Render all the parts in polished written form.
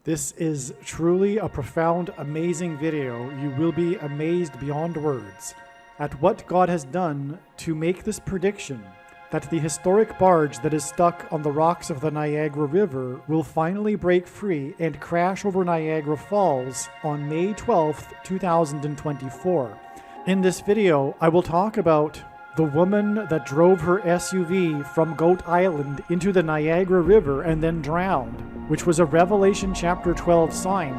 This is truly a profound, amazing video. You will be amazed beyond words at what God has done to make this prediction that the historic barge that is stuck on the rocks of the Niagara River will finally break free and crash over Niagara Falls on May 12th, 2024. In this video, I will talk about the woman that drove her SUV from Goat Island into the Niagara River and then drowned, which was a Revelation chapter 12 sign.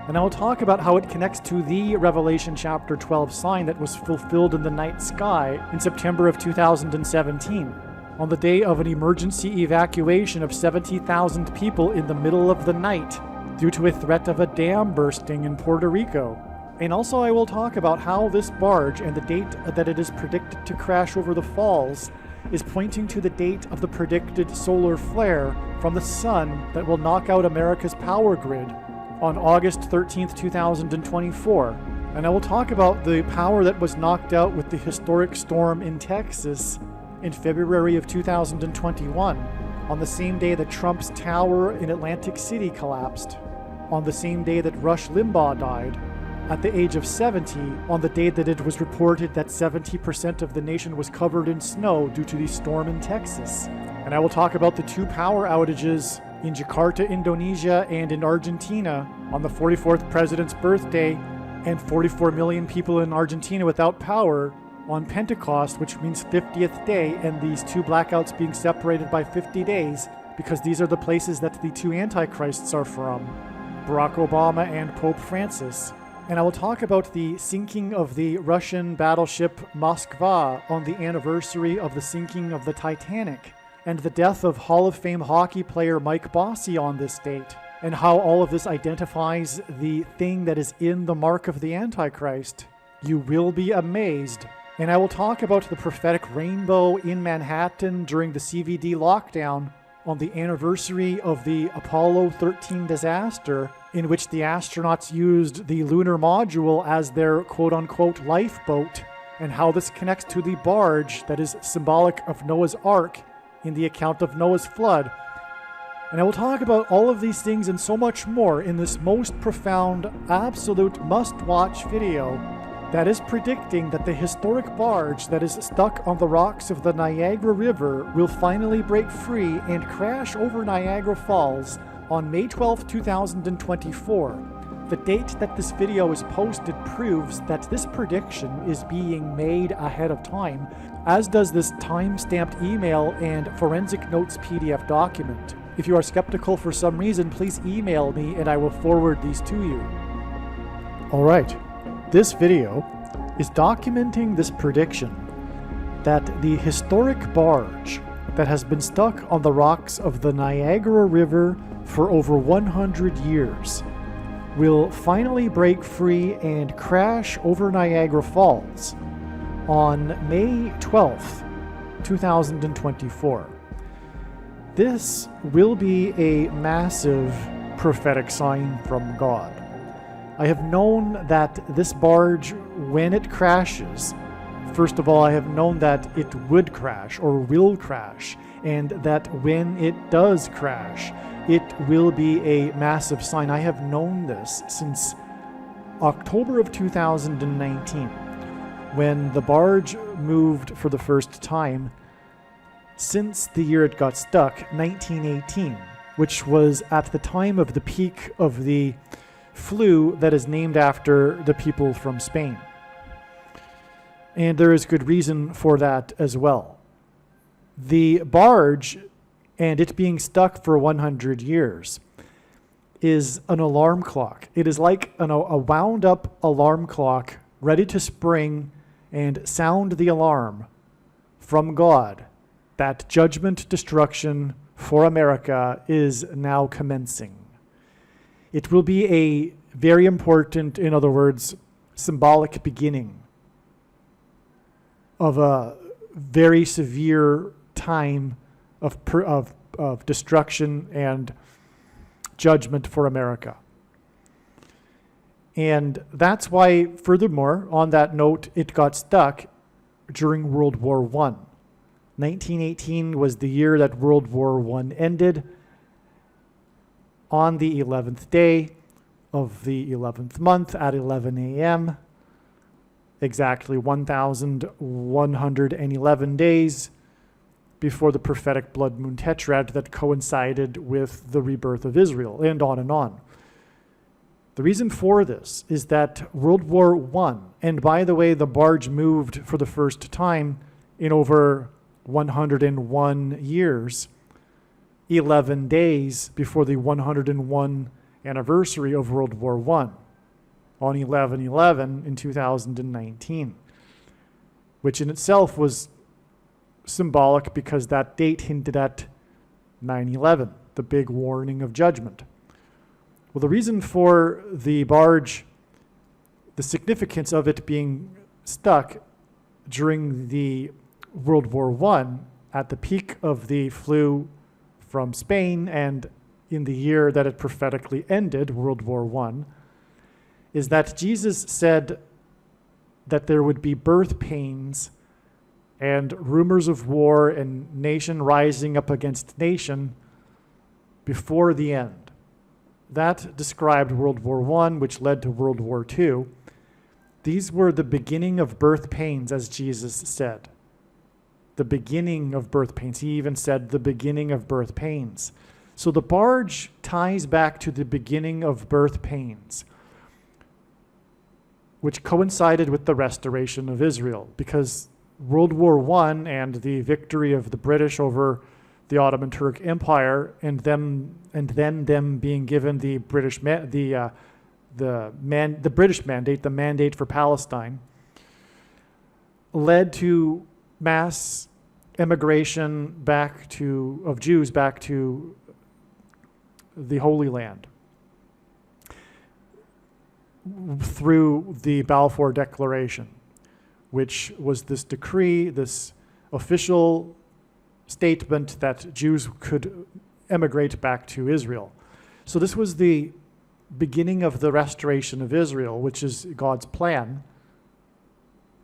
And I will talk about how it connects to the Revelation chapter 12 sign that was fulfilled in the night sky in September of 2017, on the day of an emergency evacuation of 70,000 people in the middle of the night due to a threat of a dam bursting in Puerto Rico. And also I will talk about how this barge and the date that it is predicted to crash over the falls is pointing to the date of the predicted solar flare from the sun that will knock out America's power grid on August 13th, 2024. And I will talk about the power that was knocked out with the historic storm in Texas in February of 2021, on the same day that Trump's tower in Atlantic City collapsed, on the same day that Rush Limbaugh died, at the age of 70, on the day that it was reported that 70% of the nation was covered in snow due to the storm in Texas. And I will talk about the two power outages in Jakarta, Indonesia, and in Argentina on the 44th president's birthday, and 44 million people in Argentina without power on Pentecost, which means 50th day, and these two blackouts being separated by 50 days, because these are the places that the two antichrists are from, Barack Obama and Pope Francis. And I will talk about the sinking of the Russian battleship Moskva on the anniversary of the sinking of the Titanic, and the death of Hall of Fame hockey player Mike Bossy on this date, and how all of this identifies the thing that is in the mark of the Antichrist. You will be amazed. And I will talk about the prophetic rainbow in Manhattan during the CVD lockdown on the anniversary of the Apollo 13 disaster, in which the astronauts used the lunar module as their quote-unquote lifeboat, and how this connects to the barge that is symbolic of Noah's Ark in the account of Noah's flood. And I will talk about all of these things and so much more in this most profound, absolute must-watch video that is predicting that the historic barge that is stuck on the rocks of the Niagara River will finally break free and crash over Niagara Falls on May 12, 2024. The date that this video is posted proves that this prediction is being made ahead of time, as does this time-stamped email and forensic notes PDF document. If you are skeptical for some reason, please email me and I will forward these to you. Alright, this video is documenting this prediction that the historic barge that has been stuck on the rocks of the Niagara River for over 100 years will finally break free and crash over Niagara Falls on May 12th, 2024. This will be a massive prophetic sign from God. I have known that this barge, when it crashes, first of all, I have known that it would crash or will crash, and that when it does crash, it will be a massive sign. I have known this since October of 2019, when the barge moved for the first time since the year it got stuck, 1918, which was at the time of the peak of the flu that is named after the people from Spain. And there is good reason for that as well. The barge, and it being stuck for 100 years, is an alarm clock. It is like a wound-up alarm clock ready to spring and sound the alarm from God that judgment destruction for America is now commencing. It will be a very important, in other words, symbolic beginning of a very severe time of destruction and judgment for America. And that's why, furthermore, on that note, it got stuck during World War I. 1918 was the year that World War I ended. on the 11th day of the 11th month at 11 a.m., exactly 1,111 days before the prophetic blood moon tetrad that coincided with the rebirth of Israel, and on and on. The reason for this is that World War I, and by the way, the barge moved for the first time in over 101 years, 11 days before the 101 anniversary of World War I, on 11/11 in 2019, which in itself was symbolic because that date hinted at 9/11, the big warning of judgment. Well, the reason for the barge, the significance of it being stuck during the World War I at the peak of the flu from Spain and in the year that it prophetically ended, World War I, is that Jesus said that there would be birth pains and rumors of war and nation rising up against nation before the end. That described World War I, which led to World War II. These were the beginning of birth pains, as Jesus said. The beginning of birth pains. He even said the beginning of birth pains. So the barge ties back to the beginning of birth pains, which coincided with the restoration of Israel, because World War I and the victory of the British over the Ottoman Turk Empire, and then them being given the British mandate, the mandate for Palestine, led to mass immigration of Jews back to the Holy Land through the Balfour Declaration, which was this decree, this official statement that Jews could emigrate back to Israel. So this was the beginning of the restoration of Israel, which is God's plan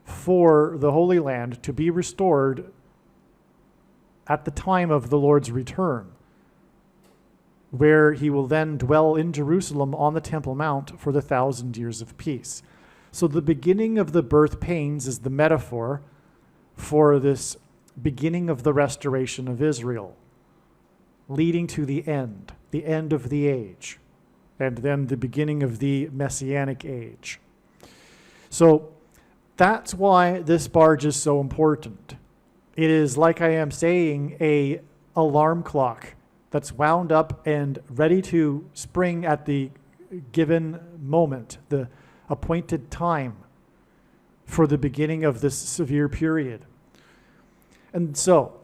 for the Holy Land to be restored at the time of the Lord's return, where he will then dwell in Jerusalem on the Temple Mount for the 1,000 years of peace. So the beginning of the birth pains is the metaphor for this beginning of the restoration of Israel, leading to the end of the age, and then the beginning of the Messianic age. So that's why this barge is so important. It is, like I am saying, a alarm clock that's wound up and ready to spring at the given moment, the appointed time for the beginning of this severe period. And so,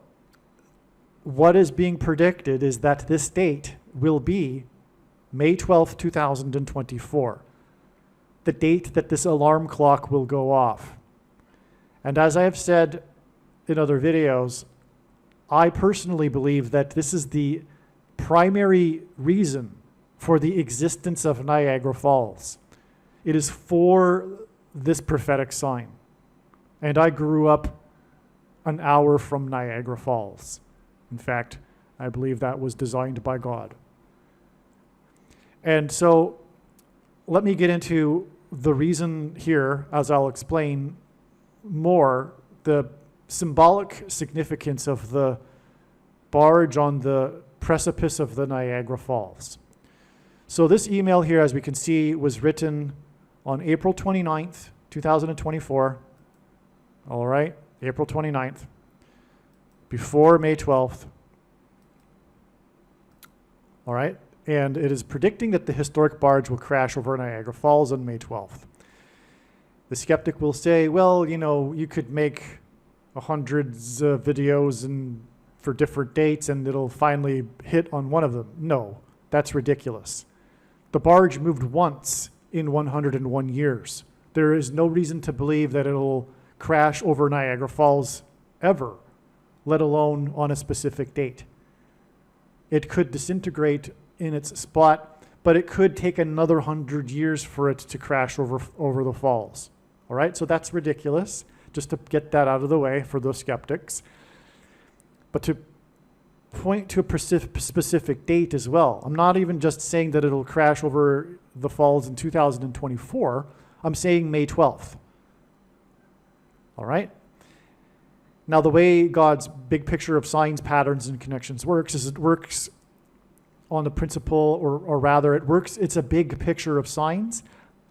what is being predicted is that this date will be May 12th, 2024, the date that this alarm clock will go off. And as I have said in other videos, I personally believe that this is the primary reason for the existence of Niagara Falls. It is for this prophetic sign. And I grew up an hour from Niagara Falls. In fact, I believe that was designed by God. And so let me get into the reason here, as I'll explain more, the symbolic significance of the barge on the precipice of the Niagara Falls. So this email here, as we can see, was written on April 29th, 2024. All right, April 29th, before May 12th. All right, and it is predicting that the historic barge will crash over Niagara Falls on May 12th. The skeptic will say, well, you could make hundreds of videos for different dates and it'll finally hit on one of them. No, that's ridiculous. The barge moved once in 101 years. There is no reason to believe that it'll crash over Niagara Falls ever, let alone on a specific date. It could disintegrate in its spot, but it could take another 100 years for it to crash over the falls. All right, so that's ridiculous, just to get that out of the way for those skeptics. But to point to a specific date as well. I'm not even just saying that it'll crash over the falls in 2024. I'm saying May 12th. All right? Now, the way God's big picture of signs, patterns, and connections works is it works on the principle, or rather, it's a big picture of signs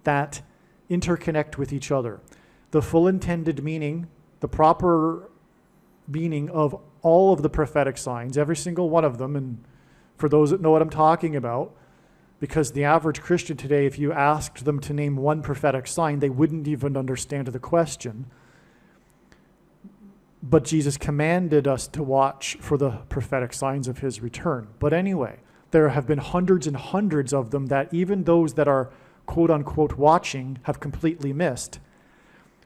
that interconnect with each other. The full intended meaning, the proper meaning of all of the prophetic signs, every single one of them, and for those that know what I'm talking about, because the average Christian today, if you asked them to name one prophetic sign, they wouldn't even understand the question. But Jesus commanded us to watch for the prophetic signs of his return. But anyway, there have been hundreds and hundreds of them that even those that are quote unquote watching have completely missed.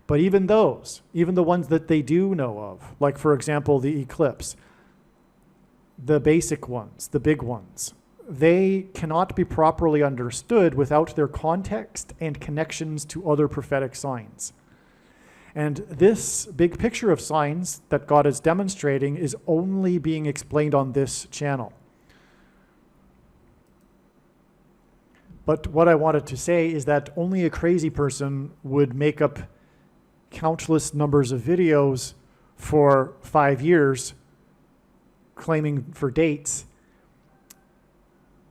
But even those, even the ones that they do know of, like for example, the eclipse, the basic ones, the big ones, they cannot be properly understood without their context and connections to other prophetic signs. And this big picture of signs that God is demonstrating is only being explained on this channel. But what I wanted to say is that only a crazy person would make up countless numbers of videos for 5 years claiming for dates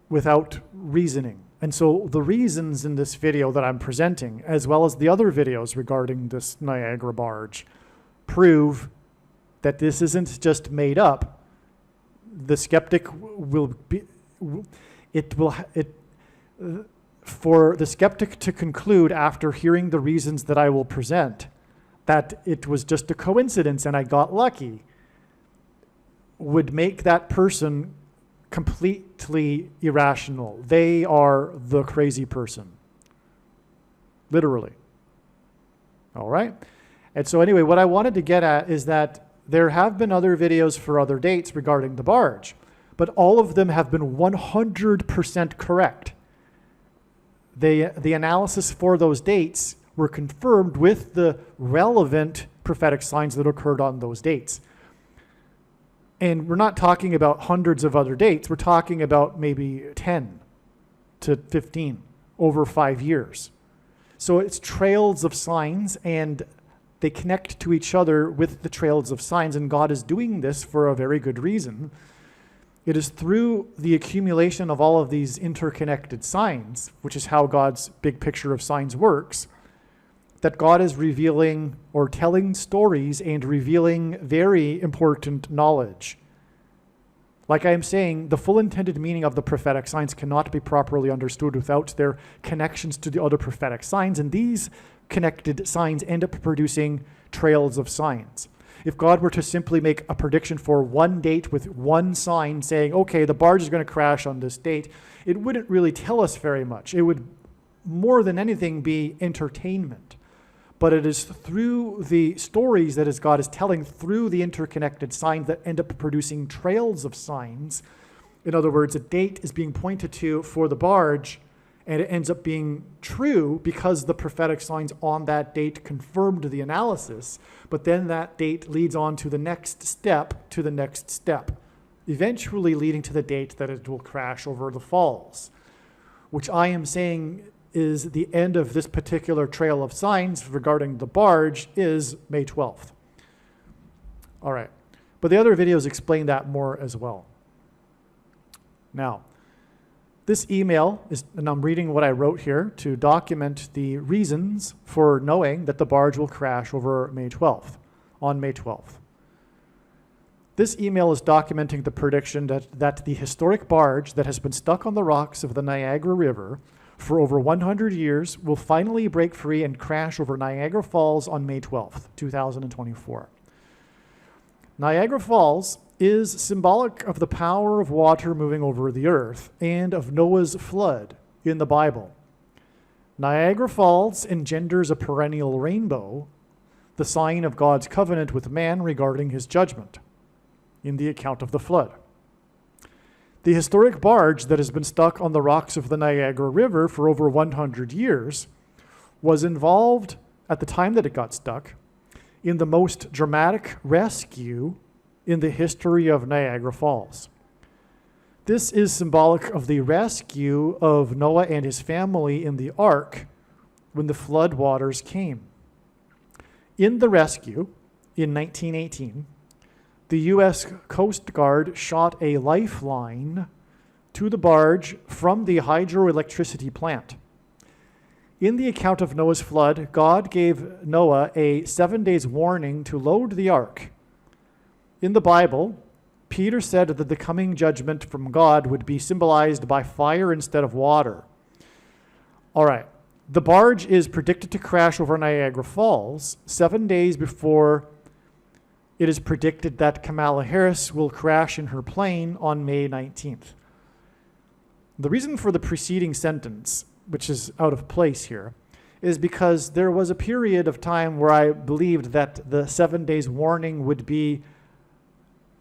without reasoning. And so the reasons in this video that I'm presenting, as well as the other videos regarding this Niagara barge, prove that this isn't just made up. The skeptic for the skeptic to conclude after hearing the reasons that I will present that it was just a coincidence and I got lucky would make that person completely irrational. They are the crazy person. Literally. All right? And so anyway, what I wanted to get at is that there have been other videos for other dates regarding the barge, but all of them have been 100% correct. The analysis for those dates were confirmed with the relevant prophetic signs that occurred on those dates. And we're not talking about hundreds of other dates. We're talking about maybe 10 to 15 over 5 years. So it's trails of signs, and they connect to each other with the trails of signs, and God is doing this for a very good reason. It is through the accumulation of all of these interconnected signs, which is how God's big picture of signs works, that God is revealing or telling stories and revealing very important knowledge. Like I am saying, the full intended meaning of the prophetic signs cannot be properly understood without their connections to the other prophetic signs, and these connected signs end up producing trails of signs. If God were to simply make a prediction for one date with one sign saying, okay, the barge is going to crash on this date, it wouldn't really tell us very much. It would more than anything be entertainment. But it is through the stories that God is telling, through the interconnected signs, that end up producing trails of signs. In other words, a date is being pointed to for the barge, and it ends up being true because the prophetic signs on that date confirmed the analysis. But then that date leads on to the next step, eventually leading to the date that it will crash over the falls, which I am saying is the end of this particular trail of signs regarding the barge is May 12th. All right. But the other videos explain that more as well. Now, this email is, and I'm reading what I wrote here to document the reasons for knowing that the barge will crash over May 12th, on May 12th. This email is documenting the prediction that the historic barge that has been stuck on the rocks of the Niagara River for over 100 years will finally break free and crash over Niagara Falls on May 12th, 2024. Niagara Falls is symbolic of the power of water moving over the earth and of Noah's flood in the Bible. Niagara Falls engenders a perennial rainbow, the sign of God's covenant with man regarding his judgment in the account of the flood. The historic barge that has been stuck on the rocks of the Niagara River for over 100 years was involved, at the time that it got stuck, in the most dramatic rescue in the history of Niagara Falls. This is symbolic of the rescue of Noah and his family in the ark when the flood waters came. In the rescue, in 1918, the U.S. Coast Guard shot a lifeline to the barge from the hydroelectricity plant. In the account of Noah's flood, God gave Noah a 7 days warning to load the ark. In the Bible, Peter said that the coming judgment from God would be symbolized by fire instead of water. All right. The barge is predicted to crash over Niagara Falls 7 days before it is predicted that Kamala Harris will crash in her plane on May 19th. The reason for the preceding sentence, which is out of place here, is because there was a period of time where I believed that the 7 days warning would be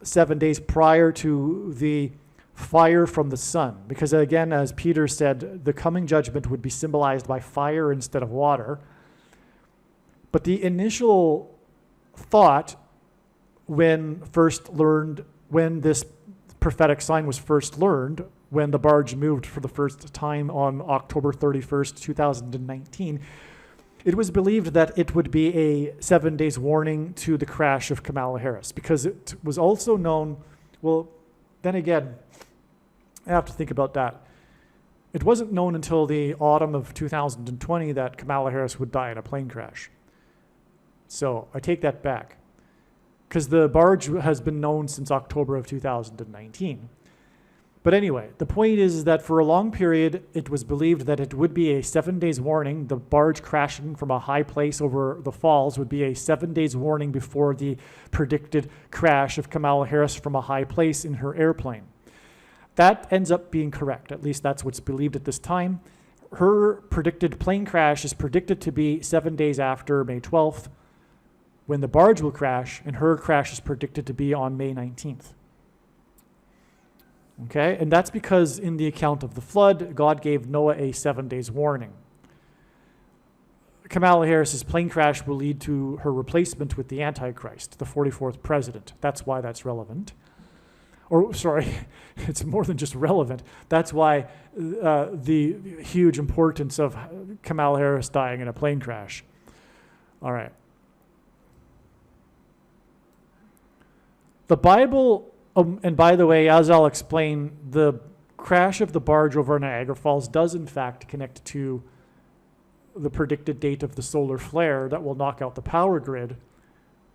7 days prior to the fire from the sun. Because again, as Peter said, the coming judgment would be symbolized by fire instead of water. But the initial thought when this prophetic sign was first learned, when the barge moved for the first time on October 31st, 2019, it was believed that it would be a 7 days warning to the crash of Kamala Harris, because it was also known, well, then again, I have to think about that. It wasn't known until the autumn of 2020 that Kamala Harris would die in a plane crash. So I take that back, because the barge has been known since October of 2019. But anyway, the point is that for a long period, it was believed that it would be a 7 days warning. The barge crashing from a high place over the falls would be a 7 days warning before the predicted crash of Kamala Harris from a high place in her airplane. That ends up being correct. At least that's what's believed at this time. Her predicted plane crash is predicted to be 7 days after May 12th, when the barge will crash, and her crash is predicted to be on May 19th. Okay, and that's because in the account of the flood, God gave Noah a 7 days warning. Kamala Harris's plane crash will lead to her replacement with the Antichrist, the 44th president. That's why that's relevant. Or, sorry, it's more than just relevant. That's why the huge importance of Kamala Harris dying in a plane crash. All right. The Bible, and by the way, as I'll explain, the crash of the barge over Niagara Falls does in fact connect to the predicted date of the solar flare that will knock out the power grid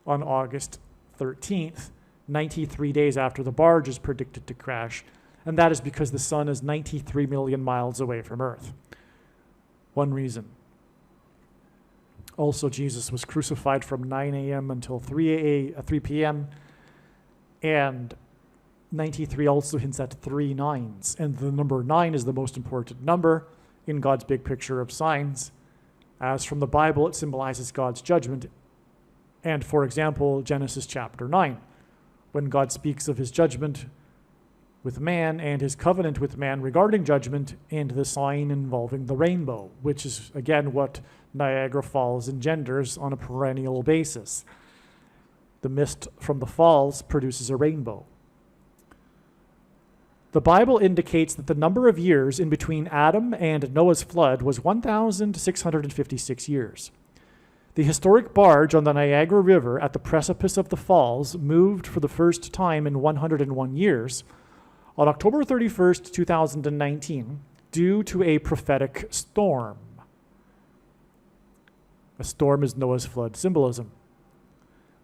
on August 13th, 93 days after the barge is predicted to crash. And that is because the sun is 93 million miles away from Earth. One reason. Also, Jesus was crucified from 9 a.m. until 3 p.m. And 93 also hints at 3 nines. And the number 9 is the most important number in God's big picture of signs. As from the Bible, it symbolizes God's judgment. And for example, Genesis chapter 9, when God speaks of his judgment with man and his covenant with man regarding judgment and the sign involving the rainbow, which is, again, what Niagara Falls engenders on a perennial basis. The mist from the falls produces a rainbow. The Bible indicates that the number of years in between Adam and Noah's flood was 1,656 years. The historic barge on the Niagara River at the precipice of the falls moved for the first time in 101 years on October 31st, 2019, due to a prophetic storm. A storm is Noah's flood symbolism.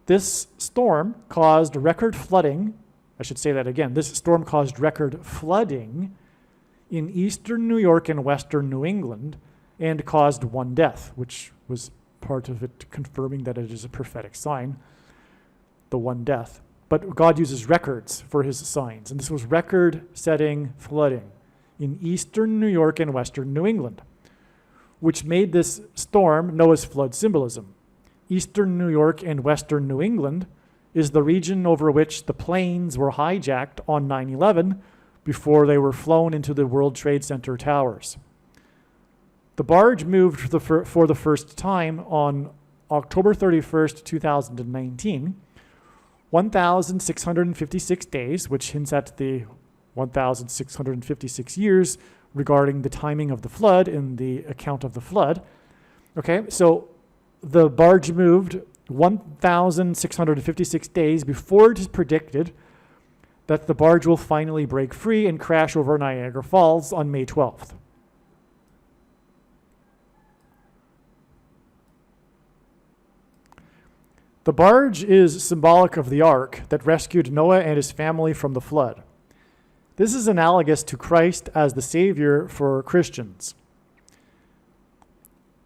This storm caused record flooding. I should say that again. This storm caused record flooding in eastern New York and western New England and caused 1 death, which was part of it confirming that it is a prophetic sign, the 1 death. But God uses records for his signs, and this was record-setting flooding in eastern New York and western New England, which made this storm Noah's flood symbolism. Eastern New York and western New England is the region over which the planes were hijacked on 9/11 before they were flown into the World Trade Center towers. The barge moved for the first time on October 31st, 2019, 1,656 days, which hints at the 1,656 years regarding the timing of the flood in the account of the flood. Okay, so the barge moved 1,656 days before it is predicted that the barge will finally break free and crash over Niagara Falls on May 12th. The barge is symbolic of the ark that rescued Noah and his family from the flood. This is analogous to Christ as the Savior for Christians.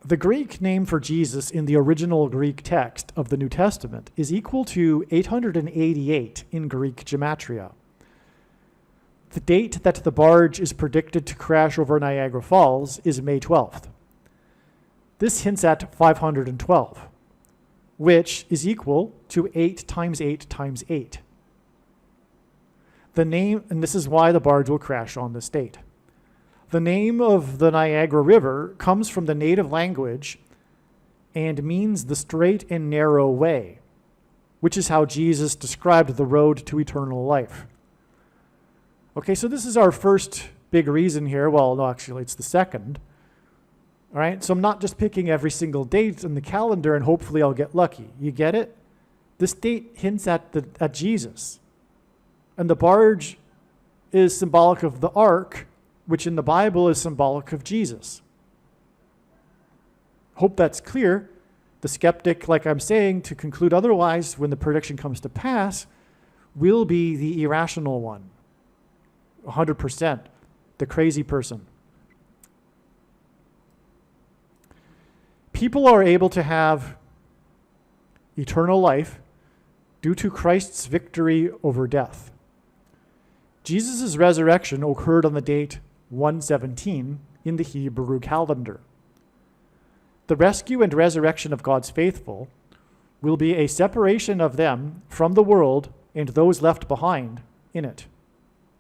The Greek name for Jesus in the original Greek text of the New Testament is equal to 888 in Greek gematria. The date that the barge is predicted to crash over Niagara Falls is May 12th. This hints at 512, which is equal to 8 times 8 times 8. The name, and this is why the barge will crash on this date. The name of the Niagara River comes from the native language and means the straight and narrow way, which is how Jesus described the road to eternal life. Okay, so this is our first big reason here. Well, no, actually, it's the second. All right, so I'm not just picking every single date in the calendar and hopefully I'll get lucky. You get it? This date hints at Jesus. And the barge is symbolic of the ark, which in the Bible is symbolic of Jesus. Hope that's clear. The skeptic, like I'm saying, to conclude otherwise when the prediction comes to pass, will be the irrational one. 100%. The crazy person. People are able to have eternal life due to Christ's victory over death. Jesus' resurrection occurred on the date 117 in the Hebrew calendar. The rescue and resurrection of God's faithful will be a separation of them from the world and those left behind in it.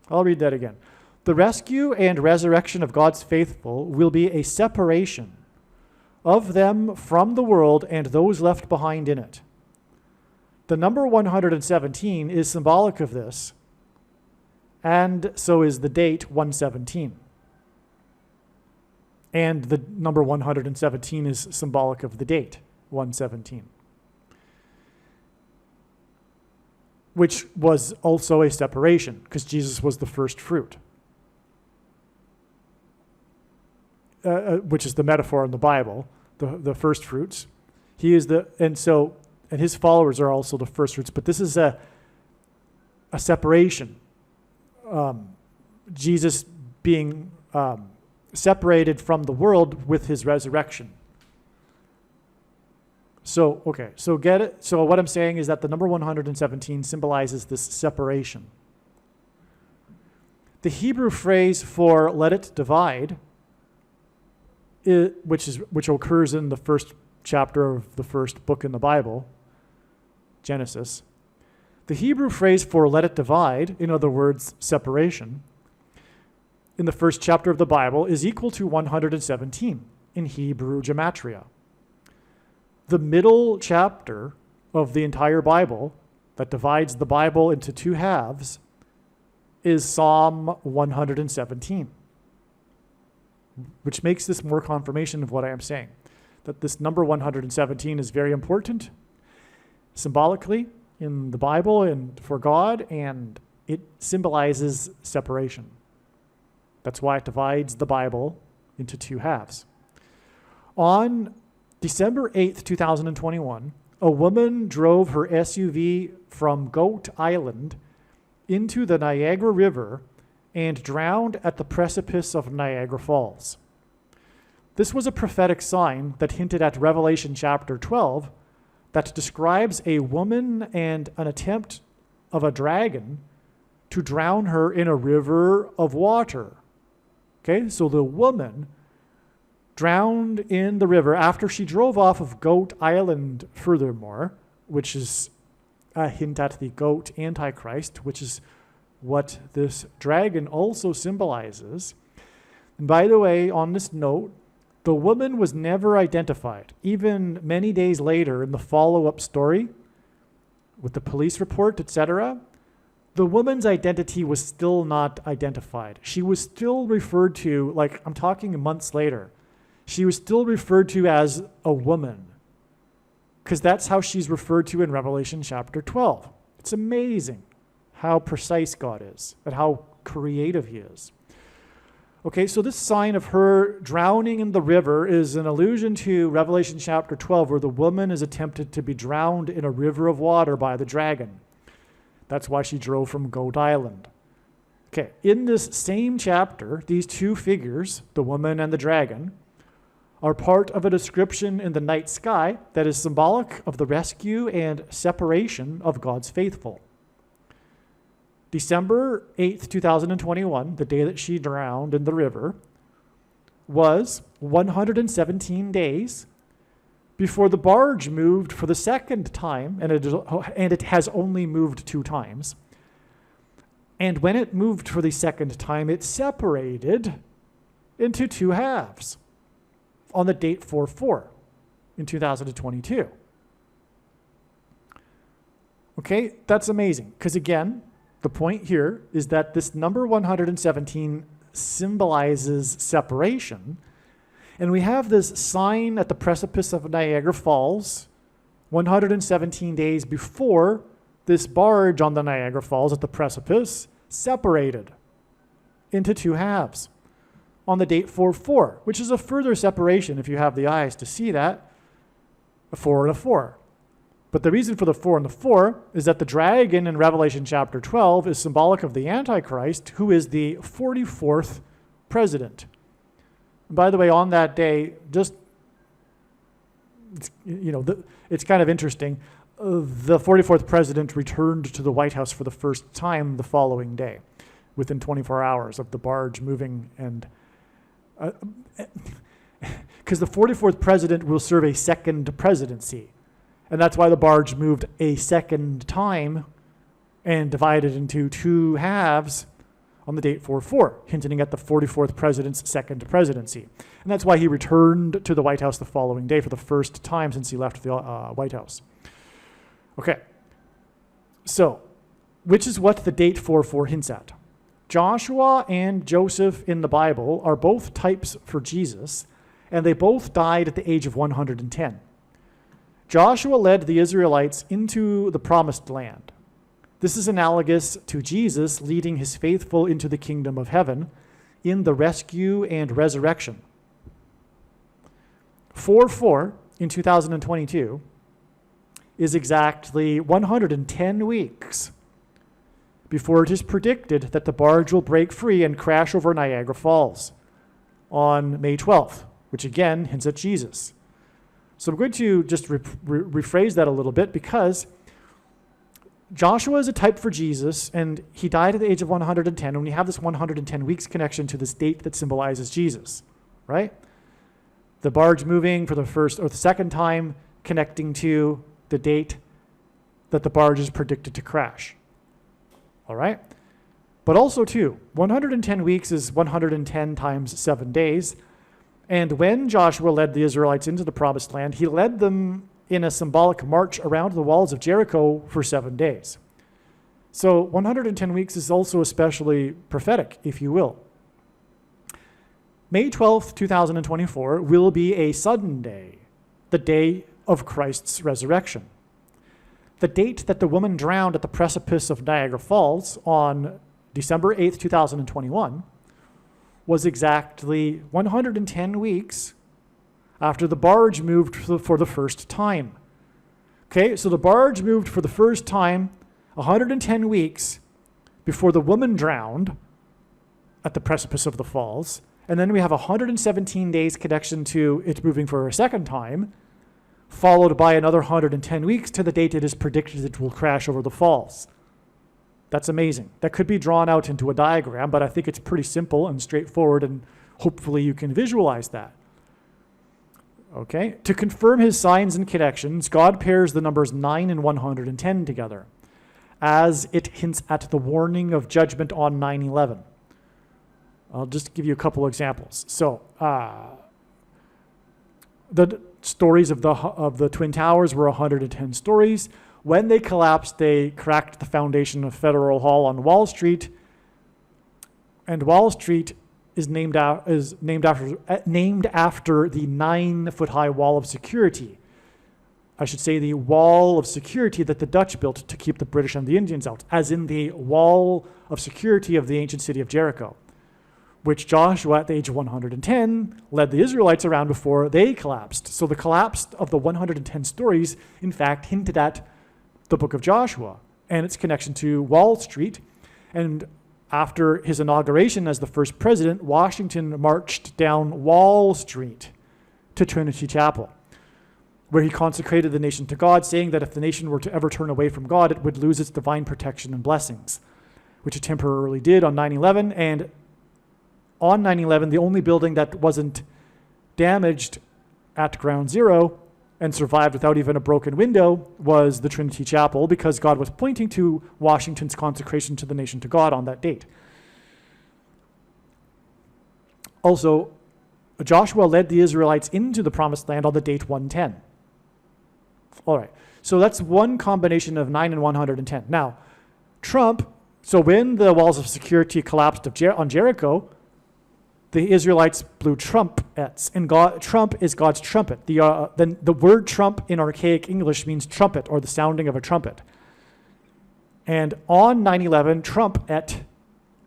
I'll read that again. The rescue and resurrection of God's faithful will be a separation of them from the world and those left behind in it. The number 117 is symbolic of this, and so is the date 117. And the number 117 is symbolic of the date 117, which was also a separation because Jesus was the first fruit, which is the metaphor in the Bible, the first fruits. He is and his followers are also the first fruits, but this is a separation. Jesus being separated from the world with his resurrection. So get it? So what I'm saying is that the number 117 symbolizes this separation. The Hebrew phrase for let it divide, which occurs in the first chapter of the first book in the Bible, Genesis. The Hebrew phrase for let it divide, in other words, separation, in the first chapter of the Bible is equal to 117 in Hebrew gematria. The middle chapter of the entire Bible that divides the Bible into two halves is Psalm 117, which makes this more confirmation of what I am saying, that this number 117 is very important symbolically in the Bible and for God, and it symbolizes separation. That's why it divides the Bible into two halves. On December 8th, 2021, a woman drove her SUV from Goat Island into the Niagara River and drowned at the precipice of Niagara Falls. This was a prophetic sign that hinted at Revelation chapter 12 that describes a woman and an attempt of a dragon to drown her in a river of water. Okay, so the woman drowned in the river after she drove off of Goat Island furthermore, which is a hint at the goat Antichrist, which is what this dragon also symbolizes. And by the way, on this note, the woman was never identified. Even many days later in the follow-up story with the police report, etc., the woman's identity was still not identified. She was still referred to, like I'm talking months later, she was still referred to as a woman, because that's how she's referred to in Revelation chapter 12. It's amazing how precise God is and how creative he is. Okay, so this sign of her drowning in the river is an allusion to Revelation chapter 12, where the woman is attempted to be drowned in a river of water by the dragon. That's why she drove from Goat Island. Okay, in this same chapter, these two figures, the woman and the dragon, are part of a description in the night sky that is symbolic of the rescue and separation of God's faithful. December 8th, 2021, the day that she drowned in the river, was 117 days before the barge moved for the second time, and it has only moved 2 times. And when it moved for the second time, it separated into 2 halves on the date 4/4 in 2022. Okay, that's amazing, because again, the point here is that this number 117 symbolizes separation. And we have this sign at the precipice of Niagara Falls 117 days before this barge on the Niagara Falls at the precipice separated into 2 halves on the date 4/4, which is a further separation if you have the eyes to see that, a 4 and a 4. But the reason for the 4 and the 4 is that the dragon in Revelation chapter 12 is symbolic of the Antichrist, who is the 44th president. And by the way, on that day, it's kind of interesting. The 44th president returned to the White House for the first time the following day, within 24 hours of the barge moving, and because the 44th president will serve a second presidency. And that's why the barge moved a second time and divided into 2 halves on the date 4/4, hinting at the 44th president's second presidency. And that's why he returned to the White House the following day for the first time since he left the White House. Okay, so which is what the date 4/4 hints at. Joshua and Joseph in the Bible are both types for Jesus, and they both died at the age of 110. Joshua led the Israelites into the promised land. This is analogous to Jesus leading his faithful into the kingdom of heaven in the rescue and resurrection. 4/4 in 2022 is exactly 110 weeks before it is predicted that the barge will break free and crash over Niagara Falls on May 12th, which again hints at Jesus. So I'm going to just rephrase that a little bit, because Joshua is a type for Jesus, and he died at the age of 110, and we have this 110 weeks connection to this date that symbolizes Jesus, right? The barge moving for the first or the second time, connecting to the date that the barge is predicted to crash. All right? But also, too, 110 weeks is 110 times 7 days. And when Joshua led the Israelites into the promised land, he led them in a symbolic march around the walls of Jericho for 7 days. So 110 weeks is also especially prophetic, if you will. May 12th, 2024 will be a sudden day, the day of Christ's resurrection. The date that the woman drowned at the precipice of Niagara Falls on December 8th, 2021 was exactly 110 weeks after the barge moved for the first time. Okay, so the barge moved for the first time 110 weeks before the woman drowned at the precipice of the falls. And then we have 117 days connection to it moving for a second time, followed by another 110 weeks to the date it is predicted it will crash over the falls. That's amazing. That could be drawn out into a diagram, but I think it's pretty simple and straightforward, and hopefully you can visualize that. Okay, to confirm his signs and connections, God pairs the numbers 9 and 110 together, as it hints at the warning of judgment on 9/11. I'll just give you a couple examples. So, the stories of the Twin Towers were 110 stories. When they collapsed, they cracked the foundation of Federal Hall on Wall Street, and Wall Street is named after the 9-foot-high wall of security. I should say the wall of security that the Dutch built to keep the British and the Indians out, as in the wall of security of the ancient city of Jericho, which Joshua, at the age of 110, led the Israelites around before they collapsed. So the collapse of the 110 stories, in fact, hinted at the book of Joshua and its connection to Wall Street. And after his inauguration as the first president, Washington marched down Wall Street to Trinity Chapel, where he consecrated the nation to God, saying that if the nation were to ever turn away from God, it would lose its divine protection and blessings, which it temporarily did on 9/11. And on 9/11, the only building that wasn't damaged at Ground Zero and survived without even a broken window was the Trinity Chapel, because God was pointing to Washington's consecration to the nation to God on that date. Also, Joshua led the Israelites into the promised land on the date 110. All right, so that's one combination of 9 and 110. Now, Trump, so when the walls of security collapsed on Jericho, the Israelites blew trumpets, and Trump is God's trumpet. The word trump in archaic English means trumpet, or the sounding of a trumpet. And on 9/11, trumpet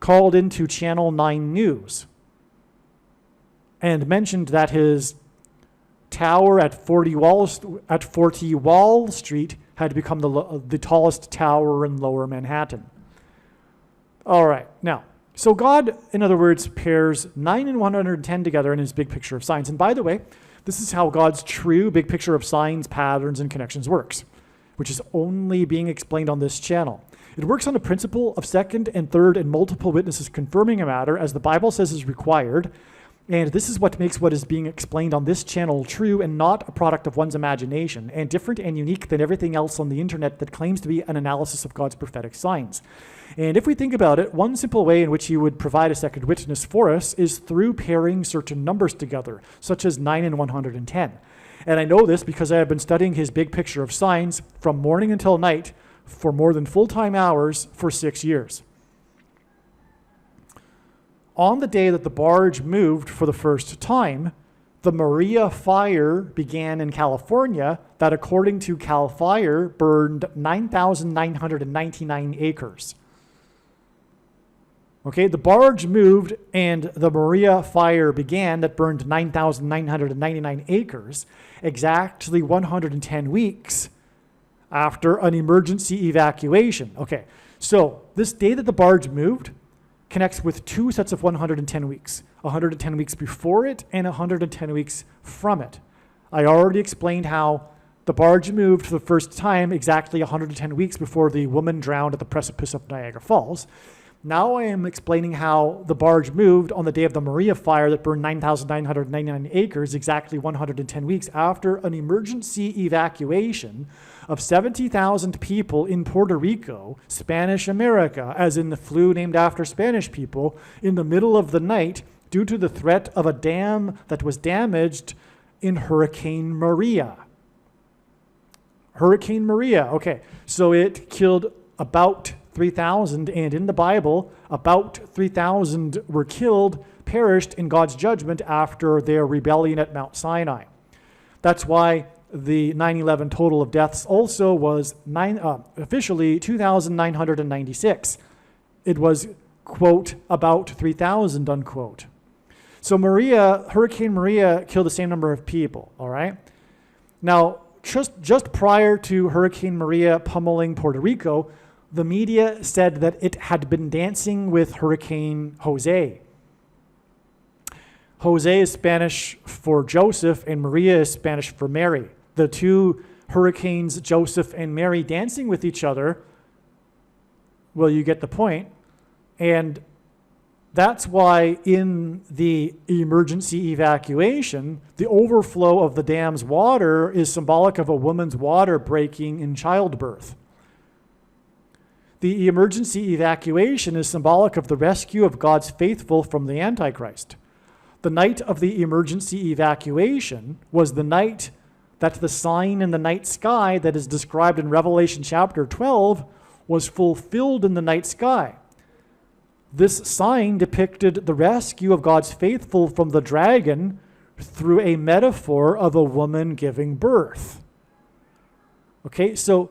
called into Channel 9 News and mentioned that his tower at 40 Wall Street had become the tallest tower in Lower Manhattan. All right, now, so God, in other words, pairs 9 and 110 together in his big picture of signs. And by the way, this is how God's true big picture of signs, patterns, and connections works, which is only being explained on this channel. It works on the principle of second and third and multiple witnesses confirming a matter, as the Bible says is required. And this is what makes what is being explained on this channel true and not a product of one's imagination, and different and unique than everything else on the internet that claims to be an analysis of God's prophetic signs. And if we think about it, one simple way in which he would provide a second witness for us is through pairing certain numbers together, such as 9 and 110. And I know this because I have been studying his big picture of signs from morning until night for more than full-time hours for 6 years. On the day that the barge moved for the first time, the Maria fire began in California that, according to Cal Fire, burned 9,999 acres. Okay, the barge moved and the Maria fire began that burned 9,999 acres, exactly 110 weeks after an emergency evacuation. Okay, so this day that the barge moved connects with two sets of 110 weeks, 110 weeks before it and 110 weeks from it. I already explained how the barge moved for the first time exactly 110 weeks before the woman drowned at the precipice of Niagara Falls. Now I am explaining how the barge moved on the day of the Maria fire that burned 9,999 acres, exactly 110 weeks after an emergency evacuation of 70,000 people in Puerto Rico, Spanish America, as in the flu named after Spanish people, in the middle of the night due to the threat of a dam that was damaged in Hurricane Maria. Hurricane Maria, okay, so it killed about 3,000, and in the Bible, about 3,000 were killed, perished in God's judgment after their rebellion at Mount Sinai. That's why the 9/11 total of deaths also was officially 2,996. It was, quote, about 3,000, unquote. So Hurricane Maria killed the same number of people, all right? Now, just prior to Hurricane Maria pummeling Puerto Rico, the media said that it had been dancing with Hurricane Jose. Jose is Spanish for Joseph, and Maria is Spanish for Mary. The two hurricanes, Joseph and Mary, dancing with each other. Well, you get the point. And that's why in the emergency evacuation, the overflow of the dam's water is symbolic of a woman's water breaking in childbirth. The emergency evacuation is symbolic of the rescue of God's faithful from the Antichrist. The night of the emergency evacuation was the night that the sign in the night sky that is described in Revelation chapter 12 was fulfilled in the night sky. This sign depicted the rescue of God's faithful from the dragon through a metaphor of a woman giving birth. Okay, so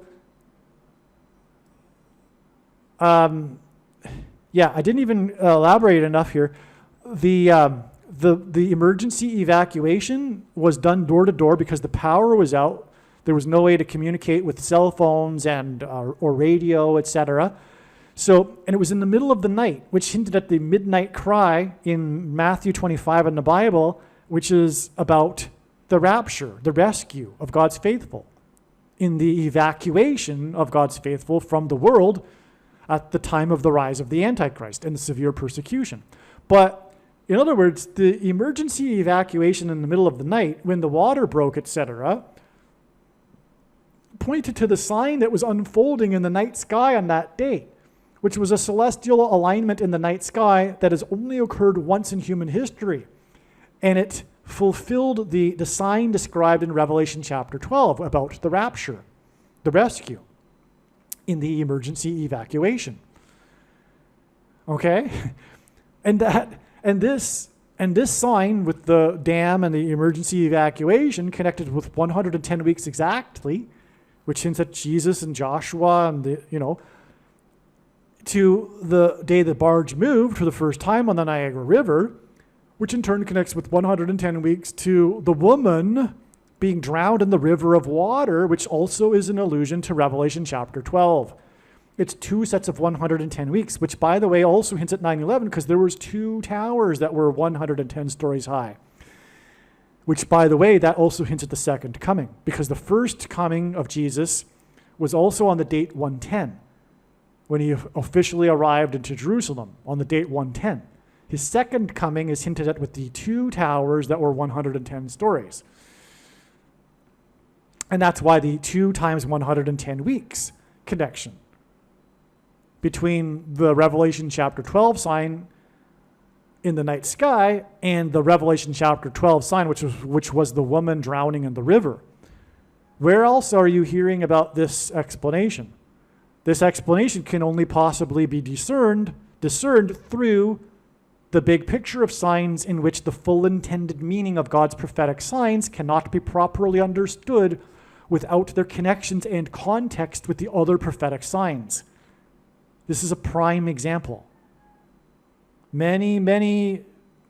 I didn't even elaborate enough here. The emergency evacuation was done door to door because the power was out. There was no way to communicate with cell phones and or radio, etc. So, and it was in the middle of the night, which hinted at the midnight cry in Matthew 25 in the Bible, which is about the rapture, the rescue of God's faithful, in the evacuation of God's faithful from the world at the time of the rise of the Antichrist and the severe persecution. But in other words, the emergency evacuation in the middle of the night, when the water broke, etc., pointed to the sign that was unfolding in the night sky on that day, which was a celestial alignment in the night sky that has only occurred once in human history. And it fulfilled the sign described in Revelation chapter 12 about the rapture, the rescue, in the emergency evacuation. Okay? And this sign with the dam and the emergency evacuation connected with 110 weeks exactly, which hints at Jesus and Joshua and to the day the barge moved for the first time on the Niagara River, which in turn connects with 110 weeks to the woman being drowned in the river of water, which also is an allusion to Revelation chapter 12. It's two sets of 110 weeks, which, by the way, also hints at 9/11 because there was two towers that were 110 stories high, which, by the way, that also hints at the second coming because the first coming of Jesus was also on the date 110 when he officially arrived into Jerusalem on the date 110. His second coming is hinted at with the two towers that were 110 stories. And that's why the 2 times 110 weeks connection between the Revelation chapter 12 sign in the night sky and the Revelation chapter 12 sign, which was the woman drowning in the river. Where else are you hearing about this explanation? This explanation can only possibly be discerned through the big picture of signs in which the full intended meaning of God's prophetic signs cannot be properly understood without their connections and context with the other prophetic signs. This is a prime example. Many,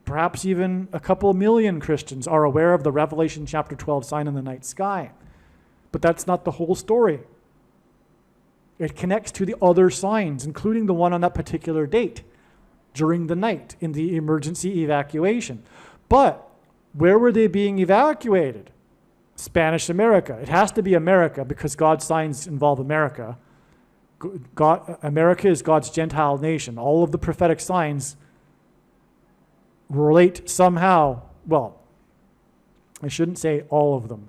perhaps even a couple million Christians are aware of the Revelation chapter 12 sign in the night sky. But that's not the whole story. It connects to the other signs, including the one on that particular date during the night in the emergency evacuation. But where were they being evacuated? Spanish America. It has to be America because God's signs involve America. America is God's Gentile nation. All of the prophetic signs relate somehow, well, I shouldn't say all of them.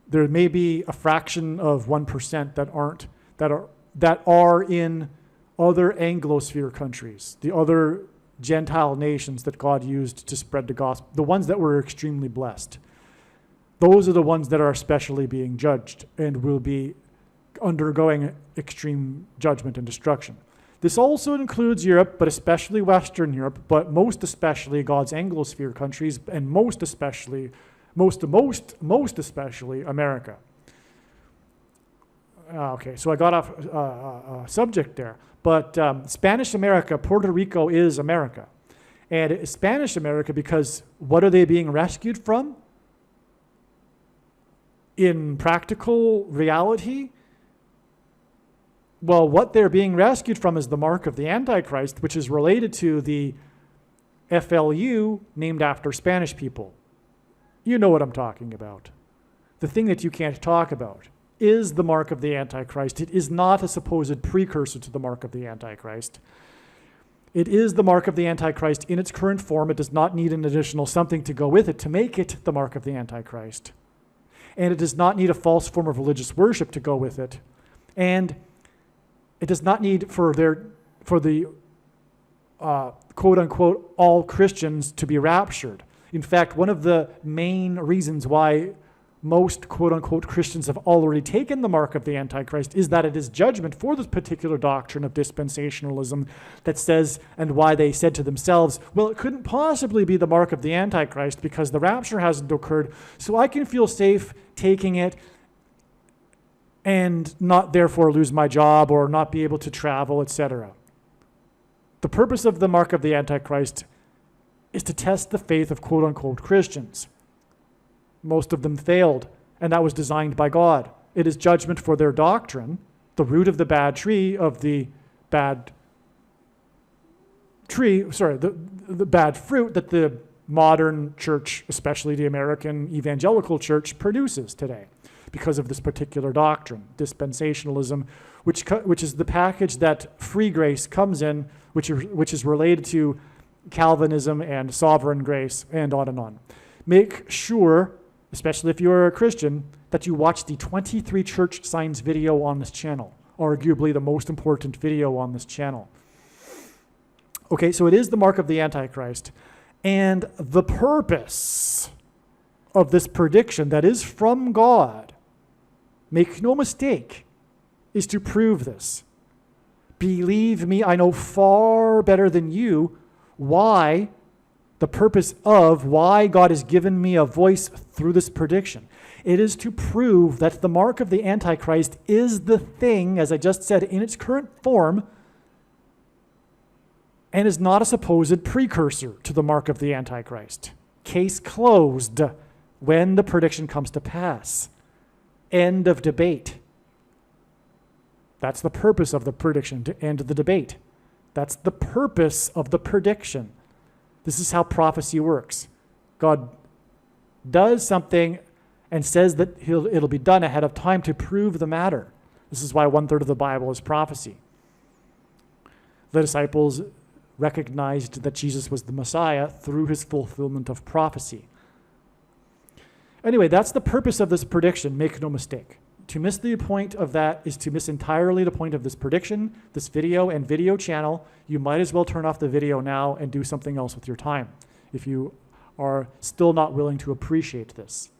There may be a fraction of 1% that are in other Anglosphere countries, the other Gentile nations that God used to spread the gospel, the ones that were extremely blessed. Those are the ones that are especially being judged and will be undergoing extreme judgment and destruction. This also includes Europe, but especially Western Europe, but most especially God's Anglosphere countries, and most especially America. Okay, so I got off subject there. But Spanish America, Puerto Rico is America. And it's Spanish America because what are they being rescued from? In practical reality, well, what they're being rescued from is the mark of the Antichrist, which is related to the FLU named after Spanish people. You know what I'm talking about. The thing that you can't talk about is the mark of the Antichrist. It is not a supposed precursor to the mark of the Antichrist. It is the mark of the Antichrist in its current form. It does not need an additional something to go with it to make it the mark of the Antichrist. And it does not need a false form of religious worship to go with it. And it does not need for the quote-unquote all Christians to be raptured. In fact, one of the main reasons why most quote-unquote Christians have already taken the mark of the Antichrist is that it is judgment for this particular doctrine of dispensationalism that says, and why they said to themselves, well, it couldn't possibly be the mark of the Antichrist because the rapture hasn't occurred, so I can feel safe taking it and not therefore lose my job or not be able to travel, etc. The purpose of the mark of the Antichrist is to test the faith of quote-unquote Christians. Most of them failed, and that was designed by God. It is judgment for their doctrine, the root of the bad tree, the bad fruit that the modern church, especially the American evangelical church, produces today because of this particular doctrine, dispensationalism, which is the package that free grace comes in, which is related to Calvinism and sovereign grace, and on and on. Make sure, especially if you're a Christian, that you watch the 23 church signs video on this channel, arguably the most important video on this channel. Okay, so it is the mark of the Antichrist, and the purpose of this prediction that is from God, make no mistake, is to prove this. Believe me, I know far better than you why God has given me a voice through this prediction. It is to prove that the mark of the Antichrist is the thing, as I just said, in its current form, and is not a supposed precursor to the mark of the Antichrist. Case closed when the prediction comes to pass. End of debate. That's the purpose of the prediction, to end the debate. That's the purpose of the prediction. This is how prophecy works. God does something and says that it'll be done ahead of time to prove the matter. This is why 1/3 of the Bible is prophecy. The disciples recognized that Jesus was the Messiah through his fulfillment of prophecy. Anyway, that's the purpose of this prediction, make no mistake. To miss the point of that is to miss entirely the point of this prediction, this video and video channel. You might as well turn off the video now and do something else with your time if you are still not willing to appreciate this.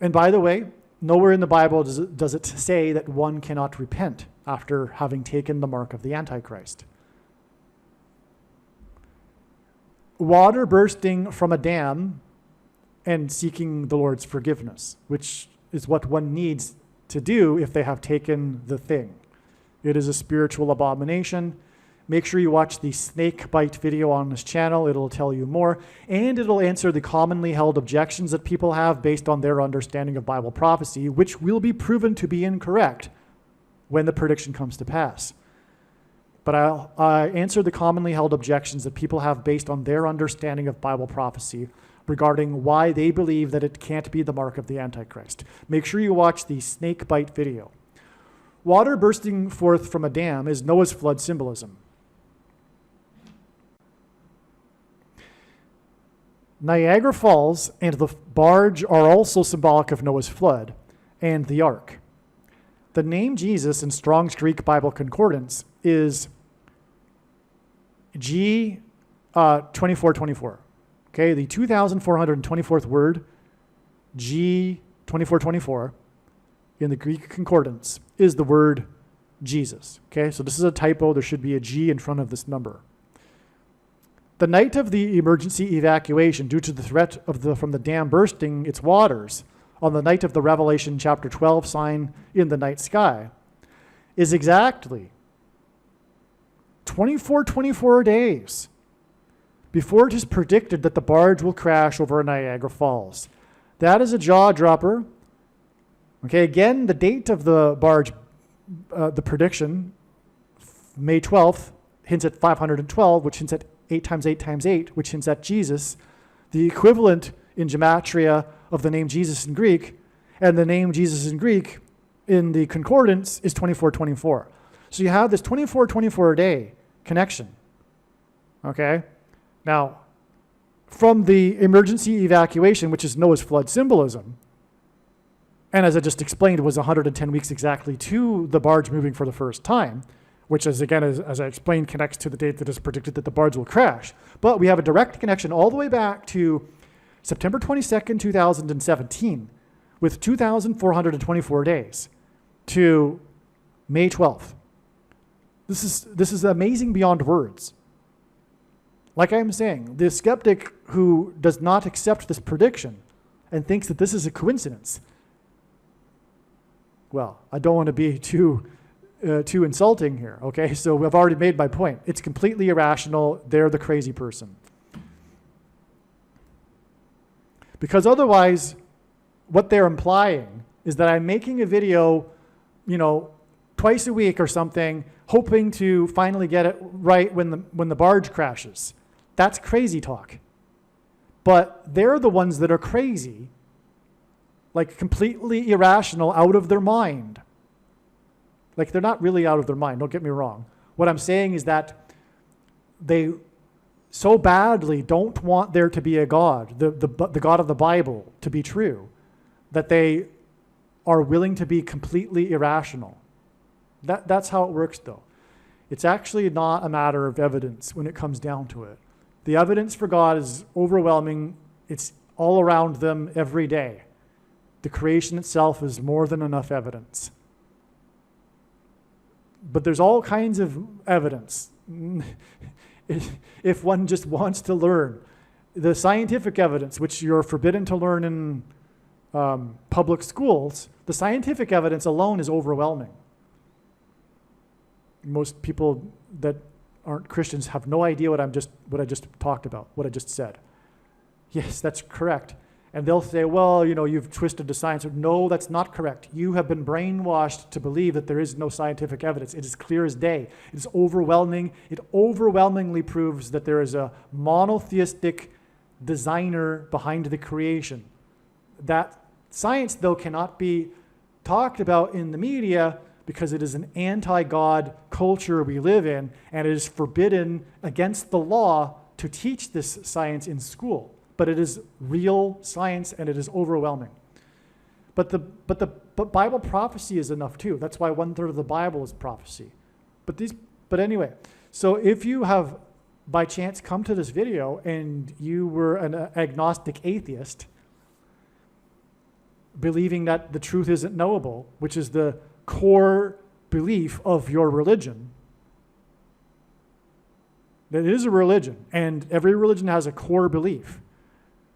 And by the way, nowhere in the Bible does it say that one cannot repent after having taken the mark of the Antichrist. Water bursting from a dam and seeking the Lord's forgiveness, which is what one needs to do if they have taken the thing. It is a spiritual abomination. Make sure you watch the snake bite video on this channel. It'll tell you more, and it'll answer the commonly held objections that people have based on their understanding of Bible prophecy, which will be proven to be incorrect when the prediction comes to pass. But I'll answer the commonly held objections that people have based on their understanding of Bible prophecy regarding why they believe that it can't be the mark of the Antichrist. Make sure you watch the snake bite video. Water bursting forth from a dam is Noah's flood symbolism. Niagara Falls and the barge are also symbolic of Noah's flood and the ark. The name Jesus in Strong's Greek Bible Concordance is G2424. Okay, the 2,424th word, G2424, in the Greek Concordance is the word Jesus. Okay, so this is a typo. There should be a G in front of this number. The night of the emergency evacuation due to the threat from the dam bursting its waters on the night of the Revelation chapter 12 sign in the night sky is exactly 24 days before it is predicted that the barge will crash over Niagara Falls. That is a jaw dropper. Okay, again, the date of the barge, the prediction, May 12th, hints at 512, which hints at 8 times 8 times 8, which hints at Jesus, the equivalent in gematria of the name Jesus in Greek, and the name Jesus in Greek in the concordance is 24. So you have this 24 day connection. Okay? Now, from the emergency evacuation, which is Noah's flood symbolism, and as I just explained, was 110 weeks exactly to the barge moving for the first time, which is, again, as I explained, connects to the date that is predicted that the barge will crash. But we have a direct connection all the way back to September 22nd, 2017, with 2,424 days, to May 12th. This is amazing beyond words. Like I'm saying, the skeptic who does not accept this prediction and thinks that this is a coincidence, well, I don't want to be too insulting here, okay? So I've already made my point. It's completely irrational. They're the crazy person. Because otherwise, what they're implying is that I'm making a video, twice a week or something, hoping to finally get it right when the barge crashes. That's crazy talk. But they're the ones that are crazy, like completely irrational, out of their mind. Like, they're not really out of their mind, don't get me wrong. What I'm saying is that they so badly don't want there to be a God, the God of the Bible, to be true, that they are willing to be completely irrational. That's how it works, though. It's actually not a matter of evidence when it comes down to it. The evidence for God is overwhelming. It's all around them every day. The creation itself is more than enough evidence. But there's all kinds of evidence. If one just wants to learn. The scientific evidence, which you're forbidden to learn in public schools, the scientific evidence alone is overwhelming. Most people that aren't Christians have no idea what I just talked about, what I just said. Yes, that's correct. And they'll say, well, you've twisted the science. No, that's not correct. You have been brainwashed to believe that there is no scientific evidence. It is clear as day. It is overwhelming. It overwhelmingly proves that there is a monotheistic designer behind the creation. That science, though, cannot be talked about in the media because it is an anti-God culture we live in, and it is forbidden against the law to teach this science in school. But it is real science, and it is overwhelming. But Bible prophecy is enough too. That's why 1/3 of the Bible is prophecy. But anyway, so if you have by chance come to this video and you were an agnostic atheist, believing that the truth isn't knowable, which is the core belief of your religion, that it is a religion, and every religion has a core belief.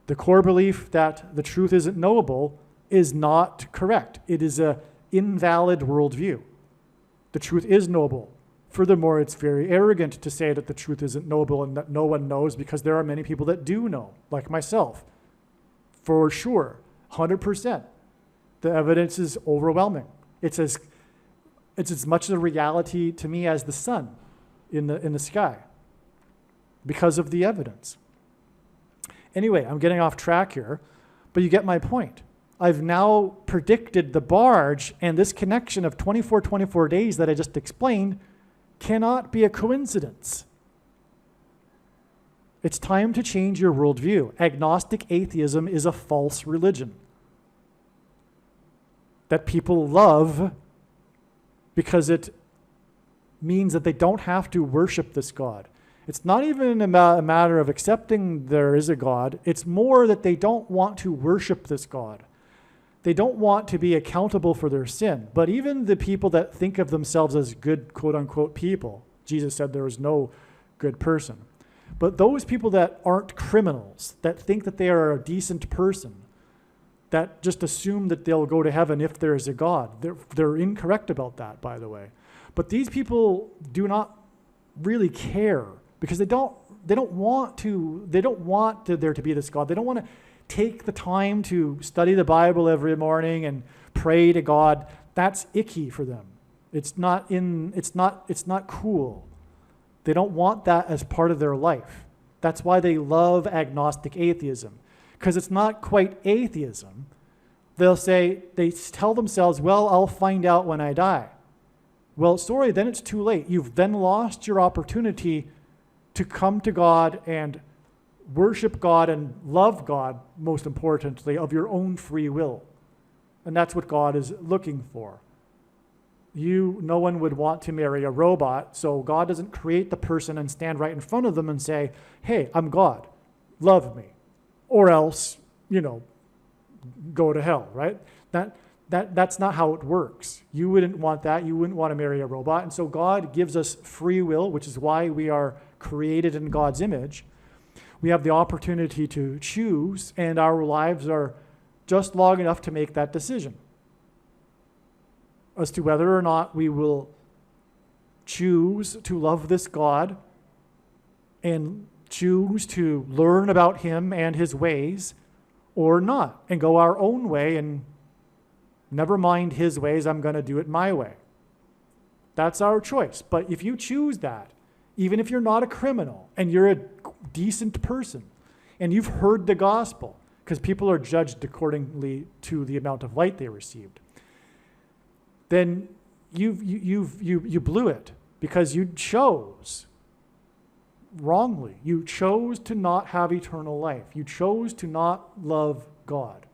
The core belief that the truth isn't knowable is not correct. It is an invalid worldview. The truth is knowable. Furthermore, it's very arrogant to say that the truth isn't knowable and that no one knows, because there are many people that do know, like myself. For sure, 100%. The evidence is overwhelming. It's as much a reality to me as the sun in the sky because of the evidence. Anyway, I'm getting off track here, but you get my point. I've now predicted the barge, and this connection of 24 days that I just explained cannot be a coincidence. It's time to change your worldview. Agnostic atheism is a false religion that people love because it means that they don't have to worship this God. It's not even a matter of accepting there is a God. It's more that they don't want to worship this God. They don't want to be accountable for their sin. But even the people that think of themselves as good, quote-unquote, people, Jesus said there was no good person. But those people that aren't criminals, that think that they are a decent person, that just assume that they'll go to heaven if there is a God, they're incorrect about that, by the way. But these people do not really care, because they don't want there to be this God. They don't want to take the time to study the Bible every morning and pray to God. That's icky for them. It's not cool. They don't want that as part of their life. That's why they love agnostic atheism, because it's not quite atheism. They tell themselves, well, I'll find out when I die. Well, sorry, then it's too late. You've then lost your opportunity to come to God and worship God and love God, most importantly, of your own free will. And that's what God is looking for. no one would want to marry a robot, so God doesn't create the person and stand right in front of them and say, hey, I'm God, love me, or else, go to hell, right? That's not how it works. You wouldn't want that. You wouldn't want to marry a robot. And so God gives us free will, which is why we are created in God's image. We have the opportunity to choose, and our lives are just long enough to make that decision as to whether or not we will choose to love this God and choose to learn about him and his ways or not, and go our own way and never mind his ways, I'm going to do it my way. That's our choice. But if you choose that, even if you're not a criminal and you're a decent person and you've heard the gospel, because people are judged accordingly to the amount of light they received, then you blew it because you chose wrongly. You chose to not have eternal life. You chose to not love God.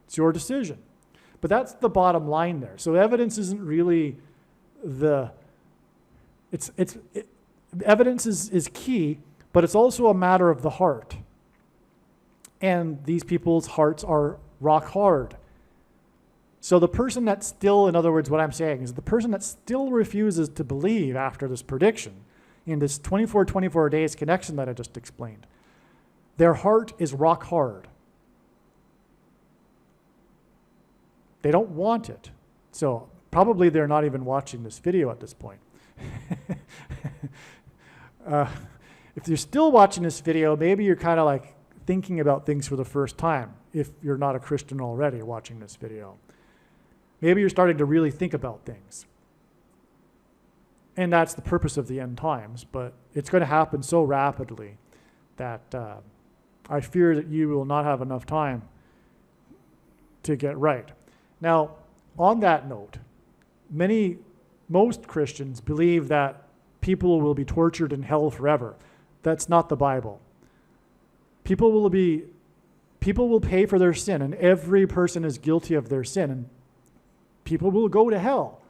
It's your decision. But that's the bottom line there. So evidence isn't really evidence is key, but it's also a matter of the heart. And these people's hearts are rock hard. So the person that still, in other words, what I'm saying is the person that still refuses to believe after this prediction, in this 24 days connection that I just explained, their heart is rock hard. They don't want it. So probably they're not even watching this video at this point. If you're still watching this video, maybe you're kind of like thinking about things for the first time, if you're not a Christian already watching this video. Maybe you're starting to really think about things. And that's the purpose of the end times, but it's going to happen so rapidly that I fear that you will not have enough time to get right. Now, on that note, most Christians believe that people will be tortured in hell forever. That's not the Bible. People will pay for their sin, and every person is guilty of their sin, and people will go to hell,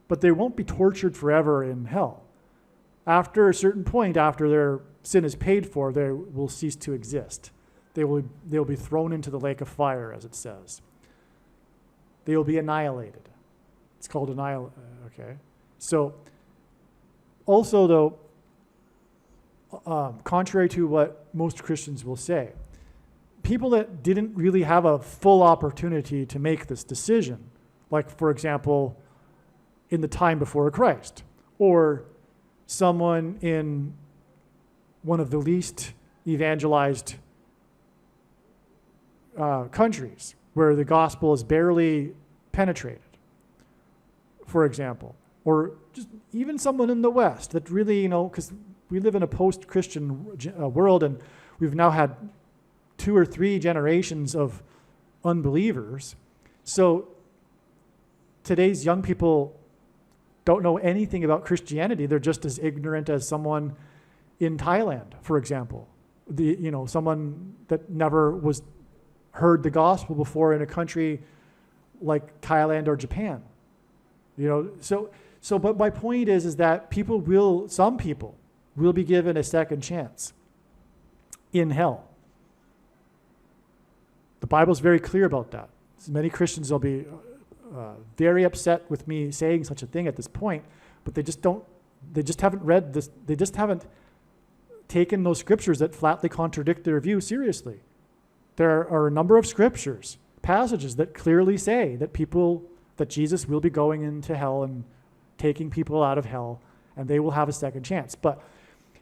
but they won't be tortured forever in hell. After a certain point, after their sin is paid for, they will cease to exist. They'll be thrown into the lake of fire, as it says. They will be annihilated. It's called okay. So, also though, contrary to what most Christians will say, people that didn't really have a full opportunity to make this decision, like, for example, in the time before Christ, or someone in one of the least evangelized countries where the gospel is barely penetrated, for example, or just even someone in the West that really, because we live in a post-Christian world, and we've now had 2 or 3 generations of unbelievers. So today's young people don't know anything about Christianity. They're just as ignorant as someone in Thailand, for example. Someone that never heard the gospel before in a country like Thailand or Japan. But my point is that some people will be given a second chance in hell. The Bible's very clear about that. So many Christians will be very upset with me saying such a thing at this point, but they just haven't read this. They just haven't taken those scriptures that flatly contradict their view seriously. There are a number of scriptures, passages that clearly say that Jesus will be going into hell and taking people out of hell, and they will have a second chance. But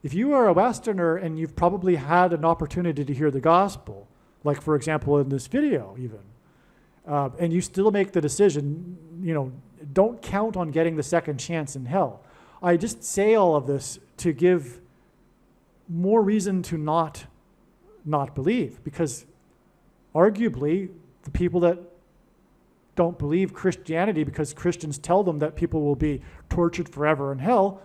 if you are a Westerner and you've probably had an opportunity to hear the gospel, like, for example, in this video even, and you still make the decision, don't count on getting the second chance in hell. I just say all of this to give more reason to not believe, because arguably the people that don't believe Christianity because Christians tell them that people will be tortured forever in hell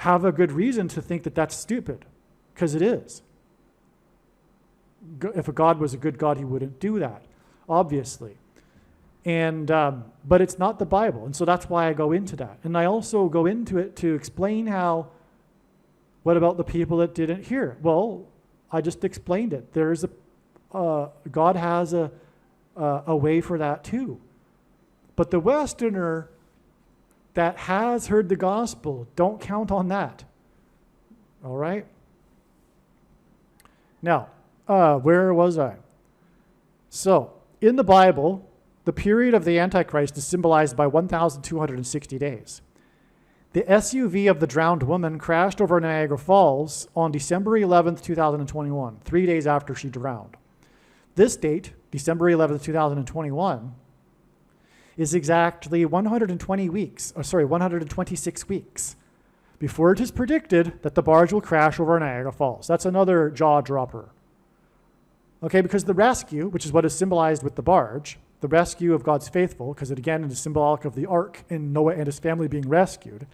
have a good reason to think that that's stupid, because it is. If a God was a good God, he wouldn't do that, obviously. And but it's not the Bible, and so that's why I go into that. And I also go into it to explain how, what about the people that didn't hear? Well, I just explained it. There's God has a way for that too. But the Westerner that has heard the gospel, don't count on that. All right? Now, where was I? So, in the Bible, the period of the Antichrist is symbolized by 1,260 days. The SUV of the drowned woman crashed over Niagara Falls on December 11th, 2021, 3 days after she drowned. This date, December 11th, 2021, is exactly 126 weeks before it is predicted that the barge will crash over Niagara Falls. That's another jaw dropper. Okay, because the rescue, which is what is symbolized with the barge, the rescue of God's faithful, because it again is symbolic of the ark and Noah and his family being rescued.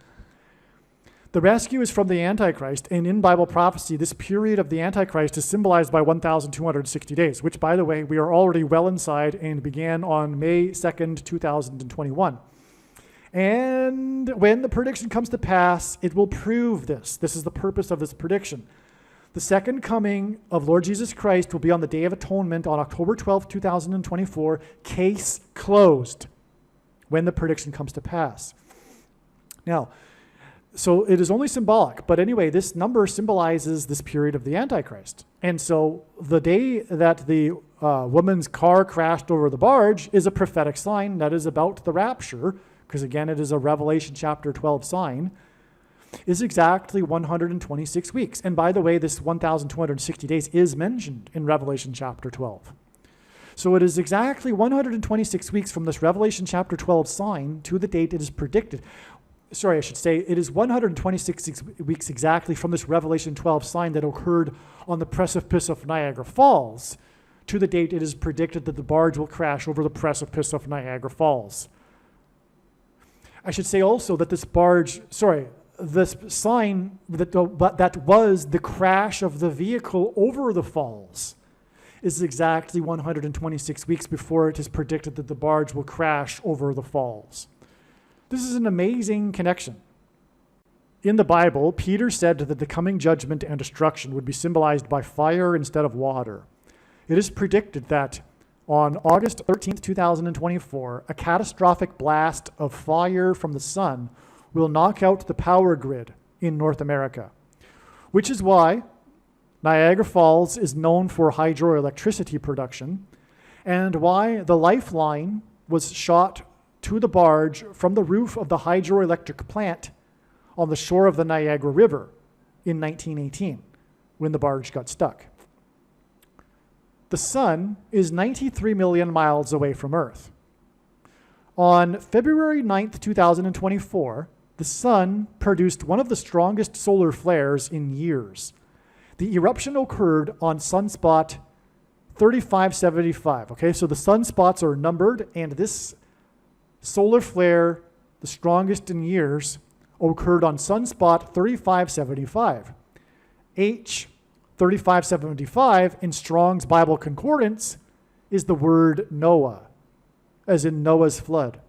The rescue is from the Antichrist, and in Bible prophecy, this period of the Antichrist is symbolized by 1,260 days, which, by the way, we are already well inside and began on May 2nd, 2021. And when the prediction comes to pass, it will prove this. This is the purpose of this prediction. The second coming of Lord Jesus Christ will be on the Day of Atonement on October 12th, 2024, case closed, when the prediction comes to pass. Now, so it is only symbolic, but anyway, this number symbolizes this period of the Antichrist. And so the day that the woman's car crashed over the barge is a prophetic sign that is about the rapture, because again, it is a Revelation chapter 12 sign, is exactly 126 weeks. And by the way, this 1,260 days is mentioned in Revelation chapter 12. So it is exactly 126 weeks from this Revelation chapter 12 sign to the date it is predicted. Sorry, I should say it is 126 weeks exactly from this Revelation 12 sign that occurred on the precipice of Niagara Falls to the date it is predicted that the barge will crash over the precipice of Niagara Falls. I should say also that this sign that was the crash of the vehicle over the falls is exactly 126 weeks before it is predicted that the barge will crash over the falls. This is an amazing connection. In the Bible, Peter said that the coming judgment and destruction would be symbolized by fire instead of water. It is predicted that on August 13th, 2024, a catastrophic blast of fire from the sun will knock out the power grid in North America, which is why Niagara Falls is known for hydroelectricity production and why the lifeline was shot to the barge from the roof of the hydroelectric plant on the shore of the Niagara River in 1918 when the barge got stuck. The sun is 93 million miles away from Earth. On February 9th, 2024, the sun produced one of the strongest solar flares in years. The eruption occurred on sunspot 3575. Okay, so the sunspots are numbered, and this solar flare, the strongest in years, occurred on sunspot 3575. H 3575 in Strong's Bible Concordance is the word Noah, as in Noah's flood.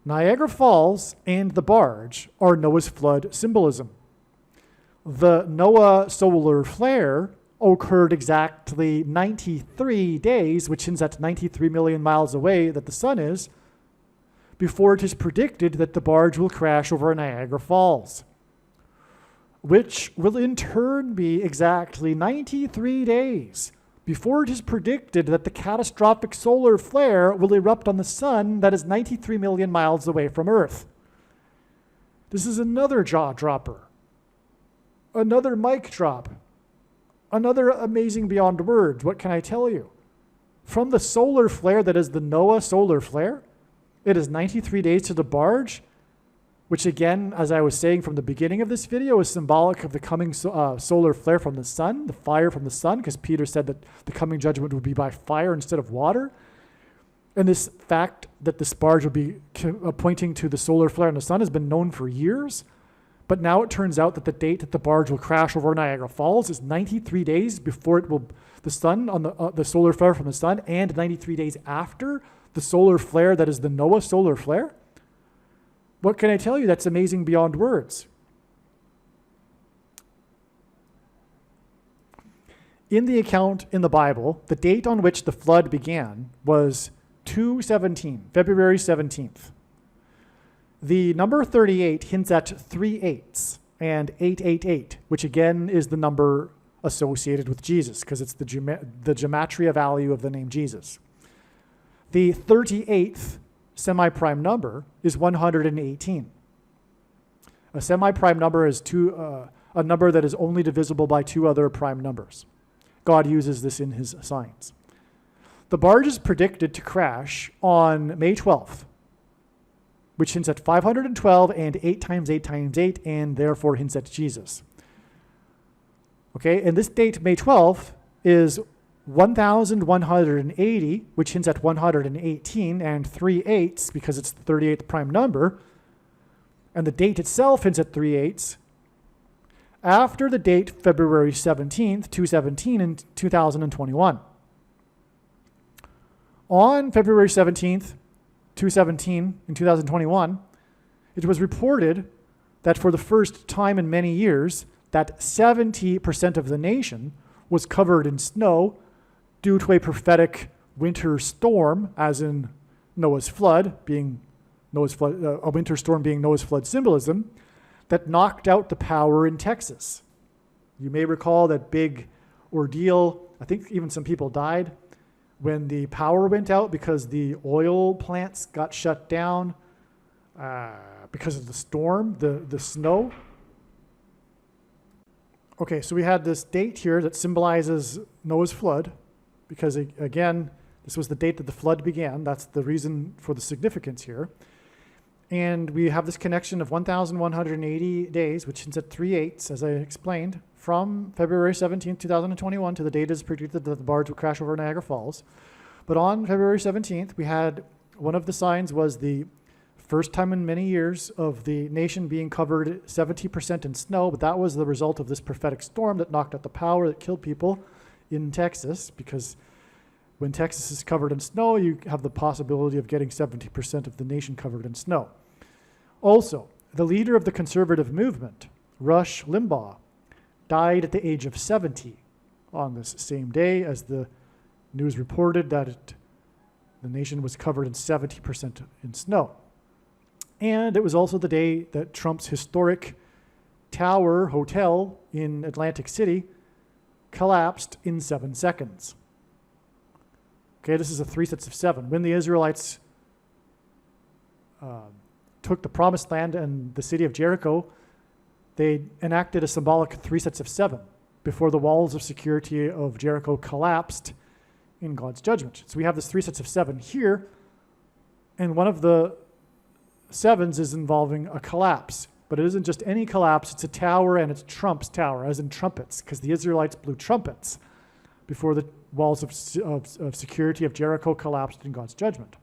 Niagara Falls and the barge are Noah's flood symbolism. The Noah solar flare occurred exactly 93 days, which is at 93 million miles away that the sun is, before it is predicted that the barge will crash over Niagara Falls, which will in turn be exactly 93 days before it is predicted that the catastrophic solar flare will erupt on the sun that is 93 million miles away from Earth. This is another jaw dropper, another mic drop, another amazing beyond words. What can I tell you? From the solar flare that is the Noah solar flare, it is 93 days to the barge, which again, as I was saying from the beginning of this video, is symbolic of the coming solar flare from the sun, the fire from the sun, because Peter said that the coming judgment would be by fire instead of water. And this fact that this barge would be pointing to the solar flare in the sun has been known for years. But now it turns out that the date that the barge will crash over Niagara Falls is 93 days before it will, the sun on the solar flare from the sun, and 93 days after the solar flare that is the Noah solar flare? What can I tell you that's amazing beyond words? In the account in the Bible, the date on which the flood began was 2/17, February 17th. The number 38 hints at 3 8s and 888, which again is the number associated with Jesus because it's the gematria value of the name Jesus. The 38th semi-prime number is 118. A semi-prime number is a number that is only divisible by two other prime numbers. God uses this in his signs. The barge is predicted to crash on May 12th, which hints at 512 and 8 times 8 times 8, and therefore hints at Jesus. Okay, and this date, May 12th, is 1180, which hints at 118, and 3 8s, because it's the 38th prime number, and the date itself hints at 3 8s, after the date February 17th, 217 in 2021. On February 17th, 217 in 2021, it was reported that for the first time in many years, that 70% of the nation was covered in snow due to a prophetic winter storm, as in Noah's flood, a winter storm being Noah's flood symbolism, that knocked out the power in Texas. You may recall that big ordeal. I think even some people died when the power went out because the oil plants got shut down because of the storm, the snow. Okay, so we had this date here that symbolizes Noah's flood because, again, this was the date that the flood began. That's the reason for the significance here. And we have this connection of 1,180 days, which hints at 3 8s, as I explained, from February 17th, 2021 to the date is predicted that the barge will crash over Niagara Falls. But on February 17th, we had one of the signs was the first time in many years of the nation being covered 70% in snow, but that was the result of this prophetic storm that knocked out the power that killed people in Texas, because when Texas is covered in snow, you have the possibility of getting 70% of the nation covered in snow. Also, the leader of the conservative movement, Rush Limbaugh, died at the age of 70 on this same day as the news reported that the nation was covered in 70% in snow. And it was also the day that Trump's historic Tower Hotel in Atlantic City collapsed in 7 seconds. Okay, this is a 3 sets of 7. When the Israelites took the promised land and the city of Jericho, they enacted a symbolic 3 sets of 7 before the walls of security of Jericho collapsed in God's judgment. So we have this 3 sets of 7 here, and one of the 7s is involving a collapse. But it isn't just any collapse, it's a tower, and it's Trump's tower, as in trumpets, because the Israelites blew trumpets before the walls of security of Jericho collapsed in God's judgment.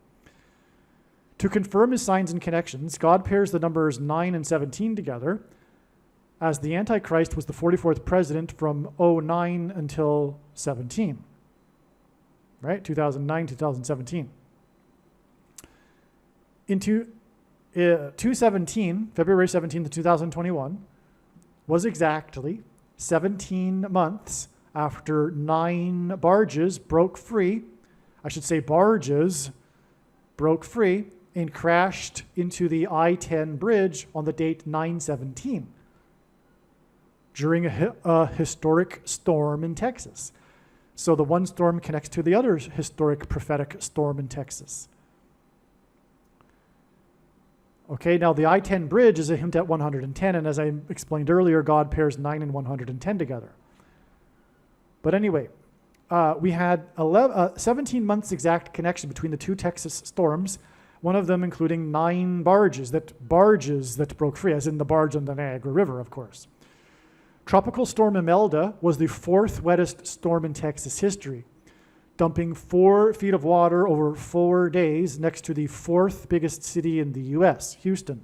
To confirm his signs and connections, God pairs the numbers 9 and 17 together, as the Antichrist was the 44th president from 09 until 17, right? 2009, 2017. Into 217, February 17th of 2021, was exactly 17 months after 9 barges broke free. I should say barges broke free and crashed into the I-10 bridge on the date 9/17 during a historic storm in Texas. So the one storm connects to the other historic prophetic storm in Texas. Okay, now the I-10 bridge is a hint at 110, and as I explained earlier, God pairs 9 and 110 together. But anyway, we had 17 months exact connection between the two Texas storms, one of them including 9 barges that broke free, as in the barge on the Niagara River, of course. Tropical Storm Imelda was the 4th wettest storm in Texas history, dumping 4 feet of water over 4 days next to the 4th biggest city in the U.S., Houston.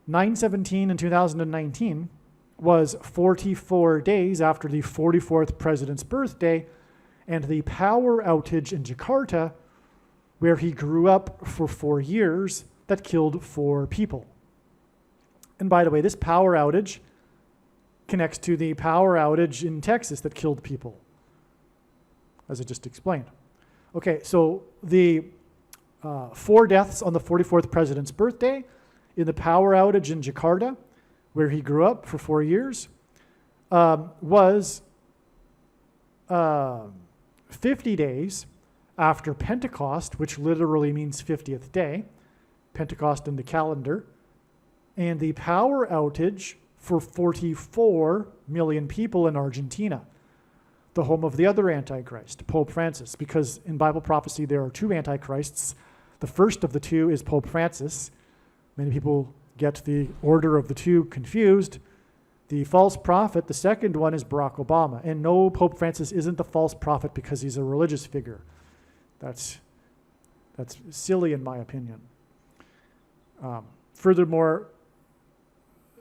9/17 in 2019 was 44 days after the 44th president's birthday, and the power outage in Jakarta where he grew up for 4 years that killed 4 people. And by the way, this power outage connects to the power outage in Texas that killed people, as I just explained. Okay, so the 4 deaths on the 44th president's birthday in the power outage in Jakarta, where he grew up for 4 years, was 50 days after Pentecost, which literally means 50th day, Pentecost in the calendar, and the power outage for 44 million people in Argentina, the home of the other Antichrist, Pope Francis, because in Bible prophecy there are 2 Antichrists. The first of the 2 is Pope Francis. Many people get the order of the 2 confused. The false prophet, the second one, is Barack Obama. And no, Pope Francis isn't the false prophet because he's a religious figure. That's silly in my opinion. Furthermore,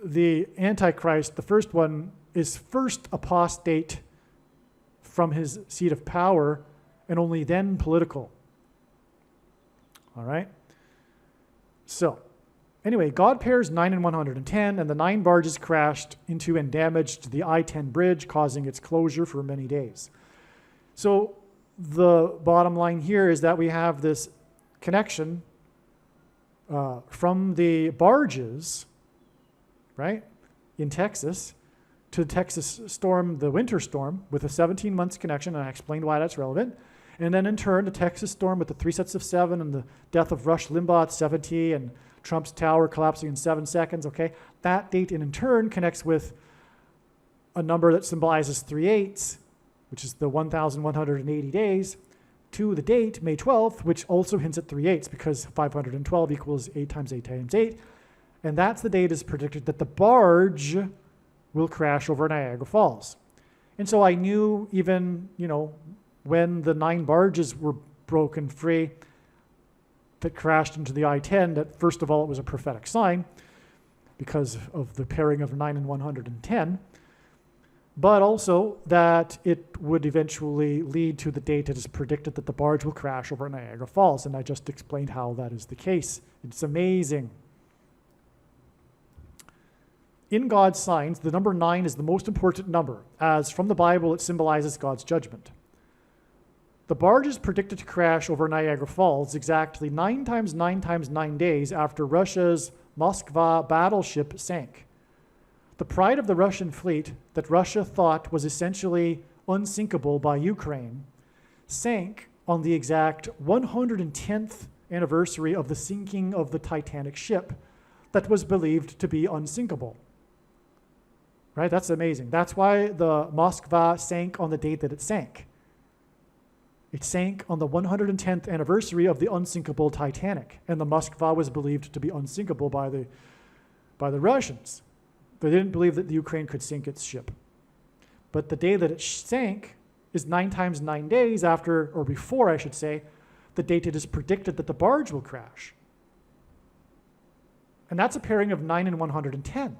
the Antichrist, the first one, is first apostate from his seat of power and only then political. All right? So, anyway, God pairs 9 and 110, and the 9 barges crashed into and damaged the I-10 bridge, causing its closure for many days. So the bottom line here is that we have this connection from the barges, right, in Texas, to the Texas storm, the winter storm, with a 17 months connection, and I explained why that's relevant. And then in turn, the Texas storm with the 3 sets of 7 and the death of Rush Limbaugh at 70 and Trump's tower collapsing in 7 seconds, okay? That date in turn connects with a number that symbolizes 3/8, which is the 1,180 days, to the date, May 12th, which also hints at 3/8 because 512 equals 8 times 8 times 8. And that's the date is predicted that the barge will crash over Niagara Falls. And so I knew even, when the 9 barges were broken free that crashed into the I-10, that first of all, it was a prophetic sign because of the pairing of 9 and 110, but also that it would eventually lead to the date it is predicted that the barge will crash over Niagara Falls. And I just explained how that is the case. It's amazing. In God's signs, the number 9 is the most important number, as from the Bible it symbolizes God's judgment. The barge is predicted to crash over Niagara Falls exactly 9 times 9 times 9 days after Russia's Moskva battleship sank. The pride of the Russian fleet that Russia thought was essentially unsinkable by Ukraine sank on the exact 110th anniversary of the sinking of the Titanic ship that was believed to be unsinkable. Right? That's amazing. That's why the Moskva sank on the date that it sank. It sank on the 110th anniversary of the unsinkable Titanic, and the Moskva was believed to be unsinkable by the Russians. They didn't believe that the Ukraine could sink its ship. But the day that it sank is 9 times 9 days after, or before, I should say, the date it is predicted that the barge will crash. And that's a pairing of 9 and 110.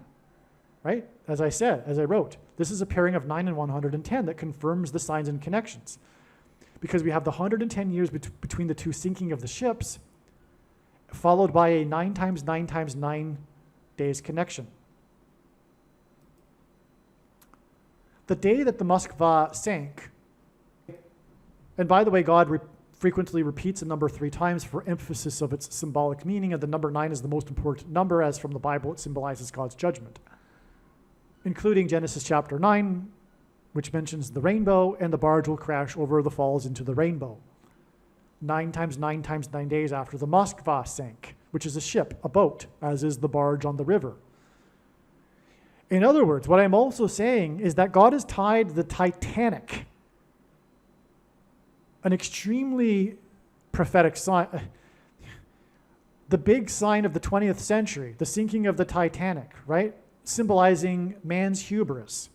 Right? As I said, as I wrote, this is a pairing of 9 and 110 that confirms the signs and connections. Because we have the 110 years between the 2 sinking of the ships, followed by a 9 times 9 times 9 days connection. The day that the Moskva sank, and by the way, God frequently repeats a number 3 times for emphasis of its symbolic meaning, and the number 9 is the most important number, as from the Bible it symbolizes God's judgment, including Genesis chapter 9, which mentions the rainbow, and the barge will crash over the falls into the rainbow. 9 times 9 times 9 days after the Moskva sank, which is a ship, a boat, as is the barge on the river. In other words, what I'm also saying is that God has tied the Titanic, an extremely prophetic sign, the big sign of the 20th century, the sinking of the Titanic, right? Symbolizing man's hubris,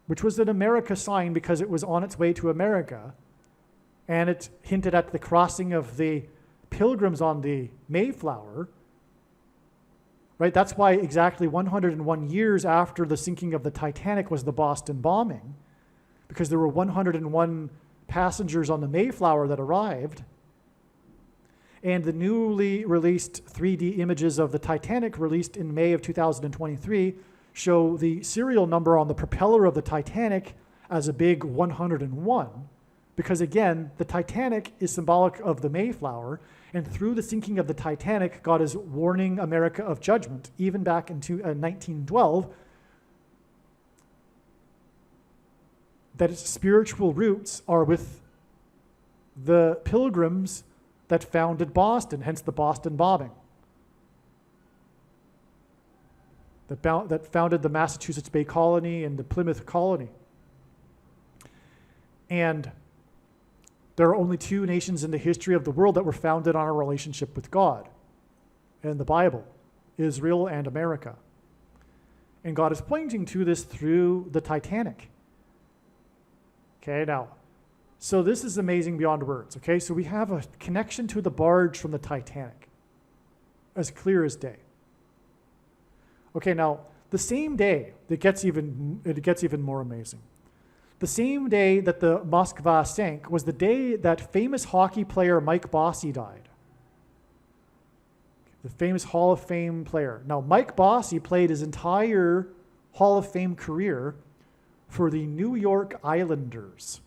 which was an America sign because it was on its way to America, and it hinted at the crossing of the pilgrims on the Mayflower, right? That's why exactly 101 years after the sinking of the Titanic was the Boston bombing, because there were 101 passengers on the Mayflower that arrived, And the newly released 3D images of the Titanic, released in May of 2023, show the serial number on the propeller of the Titanic as a big 101. Because again, the Titanic is symbolic of the Mayflower, and through the sinking of the Titanic, God is warning America of judgment. Even back in 1912, that its spiritual roots are with the Pilgrims that founded Boston, hence the Boston bombing, that founded the Massachusetts Bay Colony and the Plymouth Colony. And there are only two nations in the history of the world that were founded on a relationship with God in the Bible, Israel and America. And God is pointing to this through the Titanic. Okay, now, so this is amazing beyond words, okay? So we have a connection to the barge from the Titanic, as clear as day. Okay, now, the same day, it gets even more amazing. The same day that the Moskva sank was the day that famous hockey player Mike Bossy died. The famous Hall of Fame player. Now, Mike Bossy played his entire Hall of Fame career for the New York Islanders.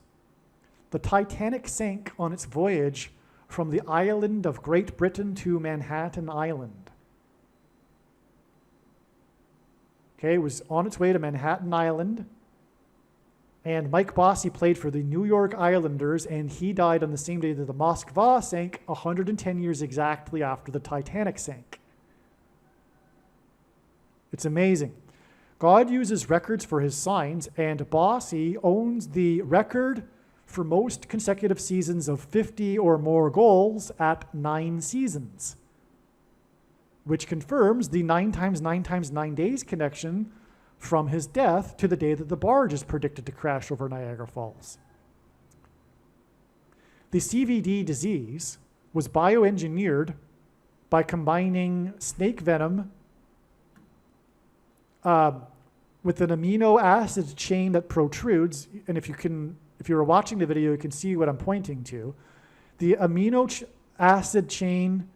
The Titanic sank on its voyage from the island of Great Britain to Manhattan Island. Okay, it was on its way to Manhattan Island, and Mike Bossy played for the New York Islanders, and he died on the same day that the Moskva sank, 110 years exactly after the Titanic sank. It's amazing. God uses records for his signs, and Bossy owns the record for most consecutive seasons of 50 or more goals at 9 seasons, which confirms the 9 times 9 times 9 days connection from his death to the day that the barge is predicted to crash over Niagara Falls. The CVD disease was bioengineered by combining snake venom with an amino acid chain that protrudes. And if you're watching the video, you can see what I'm pointing to. The amino acid chain,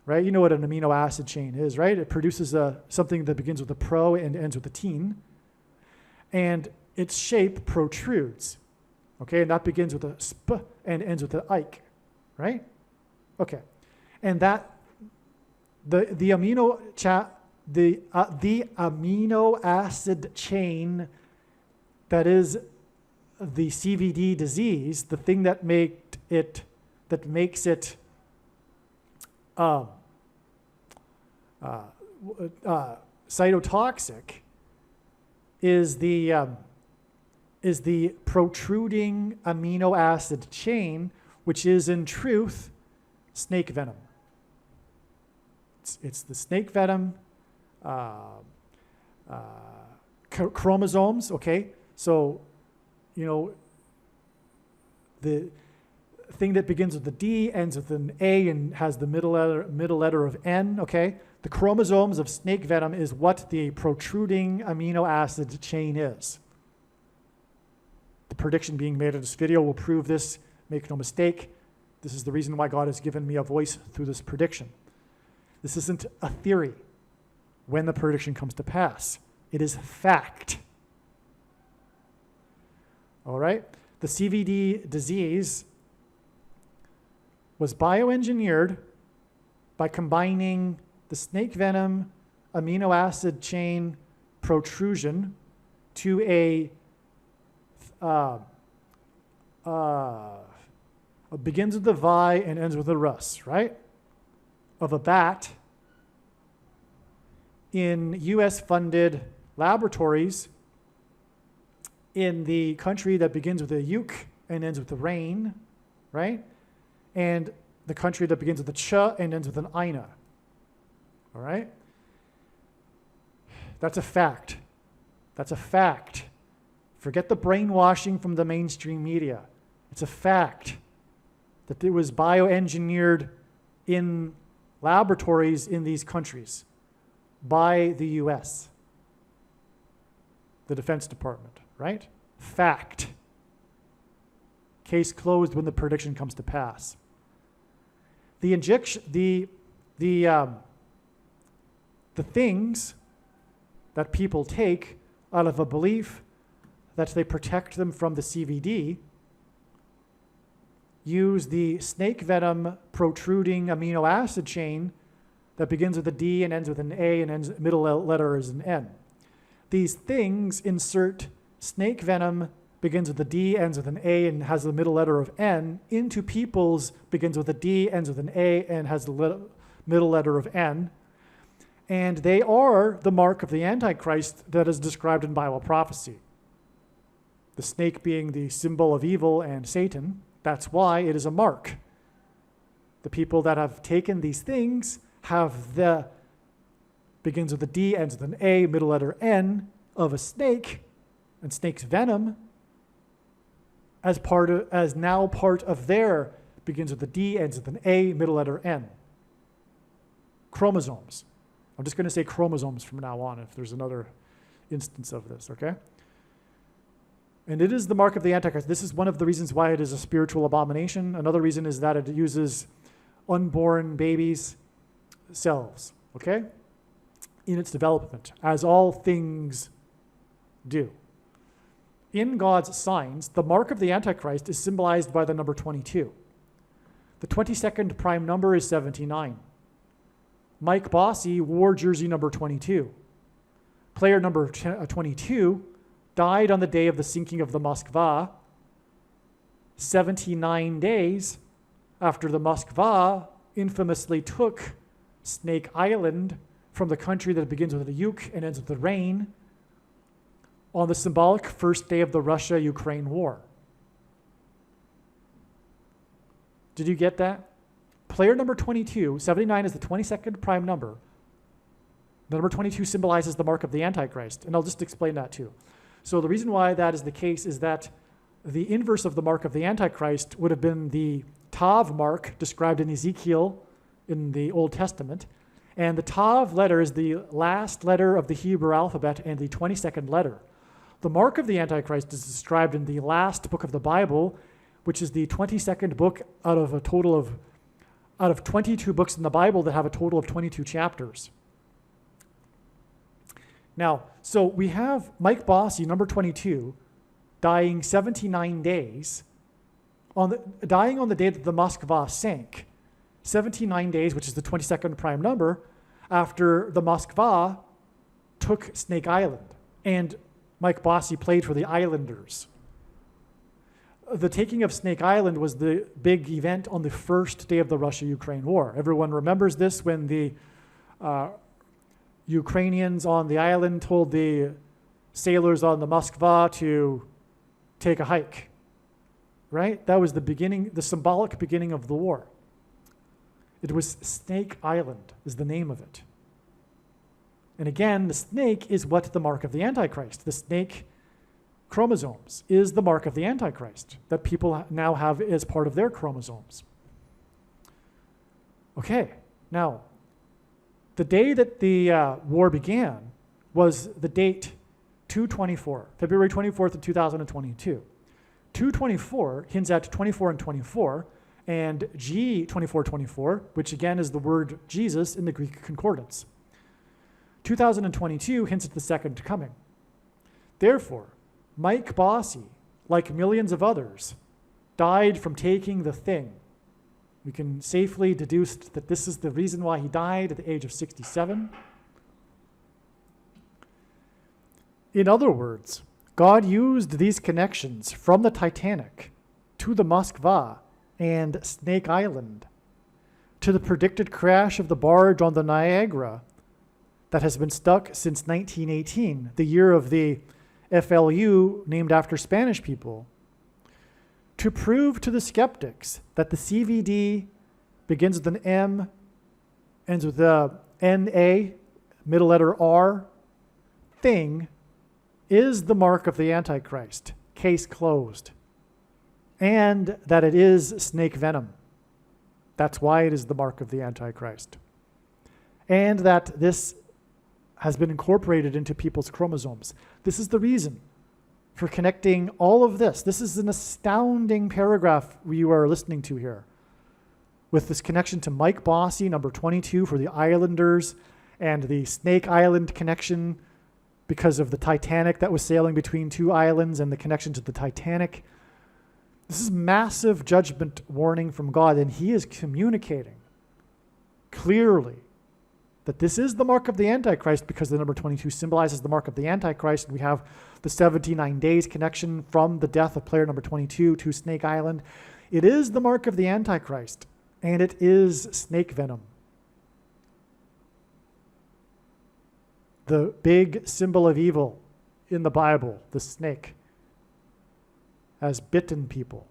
right? You know what an amino acid chain is, right? It produces something that begins with a pro and ends with a teen. And its shape protrudes, okay? And that begins with a sp and ends with an ike, right? Okay. And that, the amino acid chain that is the CVD disease, the thing that makes it cytotoxic, is the protruding amino acid chain, which is in truth snake venom. It's the snake venom chromosomes. Okay, so the thing that begins with the D, ends with an A, and has the middle letter of N, okay? The chromosomes of snake venom is what the protruding amino acid chain is. The prediction being made in this video will prove this. Make no mistake. This is the reason why God has given me a voice through this prediction. This isn't a theory when the prediction comes to pass. It is fact. All right? The CVD disease was bioengineered by combining the snake venom amino acid chain protrusion to a begins with a vi and ends with a rus, right? Of a bat in US-funded laboratories in the country that begins with a yuk and ends with a rain, right? And the country that begins with a ch and ends with an ina. All right? That's a fact. That's a fact. Forget the brainwashing from the mainstream media. It's a fact that it was bioengineered in laboratories in these countries by the US, the Defense Department, right? Fact. Case closed when the prediction comes to pass. The injection, the things that people take out of a belief that they protect them from the CVD use the snake venom protruding amino acid chain that begins with a D and ends with an A and ends middle letter is an N. These things insert snake venom begins with a D, ends with an A, and has the middle letter of N into people's begins with a D, ends with an A, and has the middle letter of N. And they are the mark of the Antichrist that is described in Bible prophecy. The snake being the symbol of evil and Satan. That's why it is a mark. The people that have taken these things have the begins with a D, ends with an A, middle letter N of a snake, and snake's venom as now part of their begins with a D, ends with an A, middle letter N. Chromosomes. I'm just going to say chromosomes from now on if there's another instance of this, okay? And it is the mark of the Antichrist. This is one of the reasons why it is a spiritual abomination. Another reason is that it uses unborn babies' cells, okay, in its development, as all things do. In God's signs, the mark of the Antichrist is symbolized by the number 22. The 22nd prime number is 79. Mike Bossy wore jersey number 22. Player number 22 died on the day of the sinking of the Moskva, 79 days after the Moskva infamously took Snake Island from the country that begins with a yuk and ends with a rain on the symbolic first day of the Russia-Ukraine war. Did you get that? Player number 22, 79 is the 22nd prime number. The number 22 symbolizes the mark of the Antichrist, and I'll just explain that too. So the reason why that is the case is that the inverse of the mark of the Antichrist would have been the Tav mark described in Ezekiel in the Old Testament. And the Tav letter is the last letter of the Hebrew alphabet and the 22nd letter. The mark of the Antichrist is described in the last book of the Bible, which is the 22nd book out of 22 books in the Bible that have a total of 22 chapters. Now, so we have Mike Bossy, number 22, dying 79 days, dying on the day that the Moskva sank. 79 days, which is the 22nd prime number, after the Moskva took Snake Island. And Mike Bossy played for the Islanders. The taking of Snake Island was the big event on the first day of the Russia-Ukraine war. Everyone remembers this when the Ukrainians on the island told the sailors on the Moskva to take a hike, right? That was the beginning, the symbolic beginning of the war. It was Snake Island is the name of it. And again, the snake is what the mark of the Antichrist. The snake chromosomes is the mark of the Antichrist that people now have as part of their chromosomes. Okay, now, the day that the war began was the date 2/24, February 24th of 2022. 2/24 hints at 24 and 24, and G2424, which again is the word Jesus in the Greek concordance. 2022 hints at the second coming. Therefore, Mike Bossy, like millions of others, died from taking the thing. We can safely deduce that this is the reason why he died at the age of 67. In other words, God used these connections from the Titanic to the Moskva and Snake Island to the predicted crash of the barge on the Niagara that has been stuck since 1918, the year of the FLU named after Spanish people, to prove to the skeptics that the CVD begins with an M, ends with a NA, middle letter R, thing is the mark of the Antichrist, case closed, and that it is snake venom. That's why it is the mark of the Antichrist. And that this has been incorporated into people's chromosomes. This is the reason for connecting all of this. This is an astounding paragraph you are listening to here. with this connection to Mike Bossy, number 22 for the Islanders, and the Snake Island connection because of the Titanic that was sailing between two islands and the connection to the Titanic. This is massive judgment warning from God, and he is communicating clearly that this is the mark of the Antichrist, because the number 22 symbolizes the mark of the Antichrist, and we have the 79 days connection from the death of player number 22 to Snake Island. It is the mark of the Antichrist, and it is snake venom. The big symbol of evil in the Bible, the snake, has bitten people.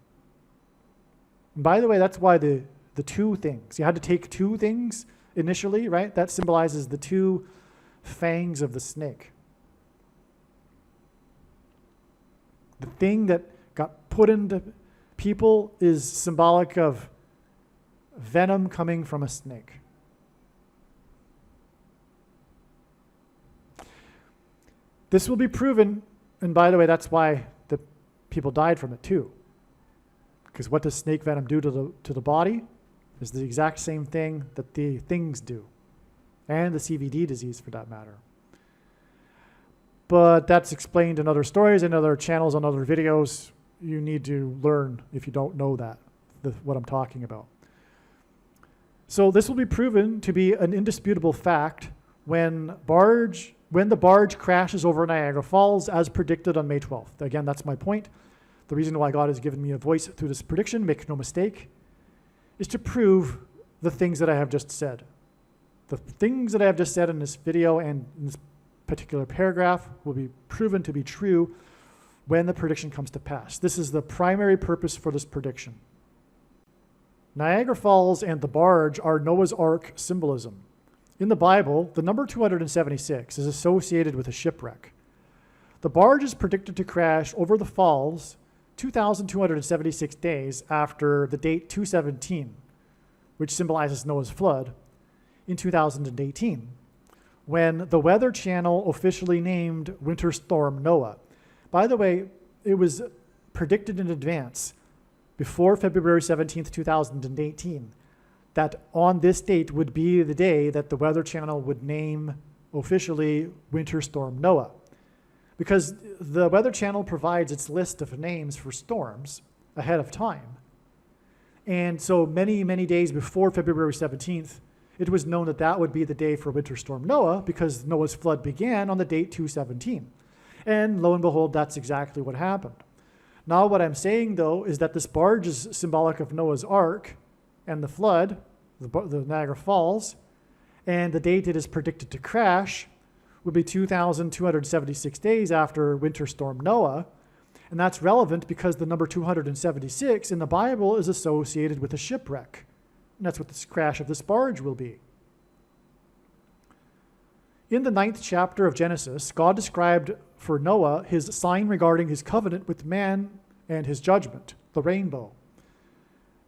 And by the way, that's why the two things, you had to take two things initially, right? That symbolizes the two fangs of the snake. The thing that got put into people is symbolic of venom coming from a snake. This will be proven, and by the way, that's why the people died from it too. Because what does snake venom do to the body? Is the exact same thing that the things do, and the CVD disease for that matter. But that's explained in other stories, in other channels, on other videos. You need to learn if you don't know that, what I'm talking about. So this will be proven to be an indisputable fact when the barge crashes over Niagara Falls as predicted on May 12th. Again, that's my point. The reason why God has given me a voice through this prediction, make no mistake, is to prove the things that I have just said. The things that I have just said in this video and in this particular paragraph will be proven to be true when the prediction comes to pass. This is the primary purpose for this prediction. Niagara Falls and the barge are Noah's Ark symbolism. In the Bible, the number 276 is associated with a shipwreck. The barge is predicted to crash over the falls 2,276 days after the date 217, which symbolizes Noah's flood, in 2018, when the Weather Channel officially named Winter Storm Noah. By the way, it was predicted in advance, before February 17th, 2018, that on this date would be the day that the Weather Channel would name officially Winter Storm Noah. Because the Weather Channel provides its list of names for storms ahead of time. And so many, many days before February 17th, it was known that that would be the day for Winter Storm Noah, because Noah's flood began on the date 217. And lo and behold, that's exactly what happened. Now what I'm saying, though, is that this barge is symbolic of Noah's Ark and the flood, the Niagara Falls, and the date it is predicted to crash would be 2,276 days after Winter Storm Noah. And that's relevant because the number 276 in the Bible is associated with a shipwreck. And that's what this crash of this barge will be. In the 9th chapter of Genesis, God described for Noah his sign regarding his covenant with man and his judgment, the rainbow.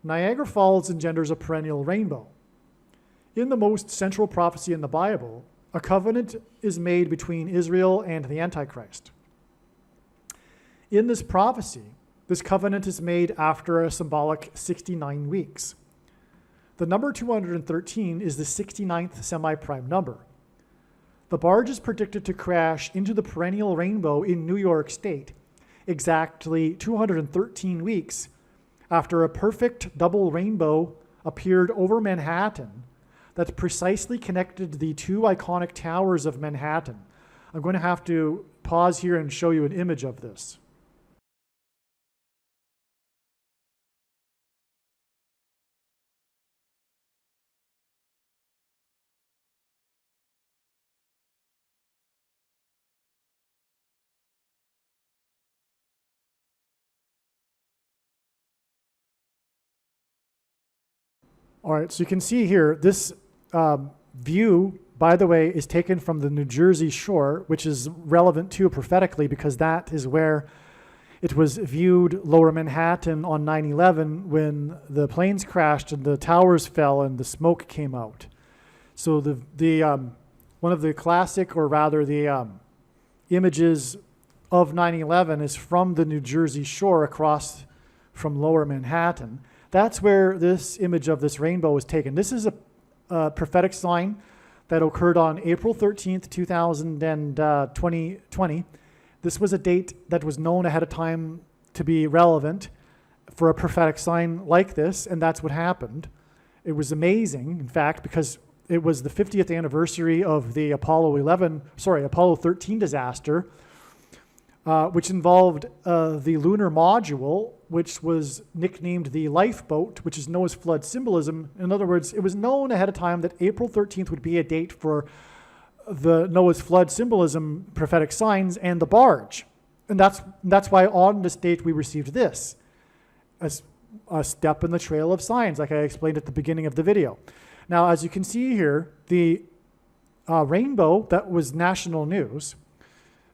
Niagara Falls engenders a perennial rainbow. In the most central prophecy in the Bible, a covenant is made between Israel and the Antichrist. In this prophecy, this covenant is made after a symbolic 69 weeks. The number 213 is the 69th semi-prime number. The barge is predicted to crash into the perennial rainbow in New York State exactly 213 weeks after a perfect double rainbow appeared over Manhattan that precisely connected the two iconic towers of Manhattan. I'm going to have to pause here and show you an image of this. All right, so you can see here, this view, by the way, is taken from the New Jersey shore, which is relevant too prophetically because that is where it was viewed lower Manhattan on 9/11 when the planes crashed and the towers fell and the smoke came out. So one of the classic, or rather the images of 9/11 is from the New Jersey shore across from lower Manhattan. That's where this image of this rainbow was taken. This is a prophetic sign that occurred on April 13th, 2020. This was a date that was known ahead of time to be relevant for a prophetic sign like this, and that's what happened. It was amazing, in fact, because it was the 50th anniversary of the Apollo 13 disaster, which involved the lunar module, which was nicknamed the lifeboat, which is Noah's flood symbolism. In other words, it was known ahead of time that April 13th would be a date for the Noah's flood symbolism, prophetic signs, and the barge. And that's why on this date we received this, as a step in the trail of signs, like I explained at the beginning of the video. Now, as you can see here, the rainbow, that was national news.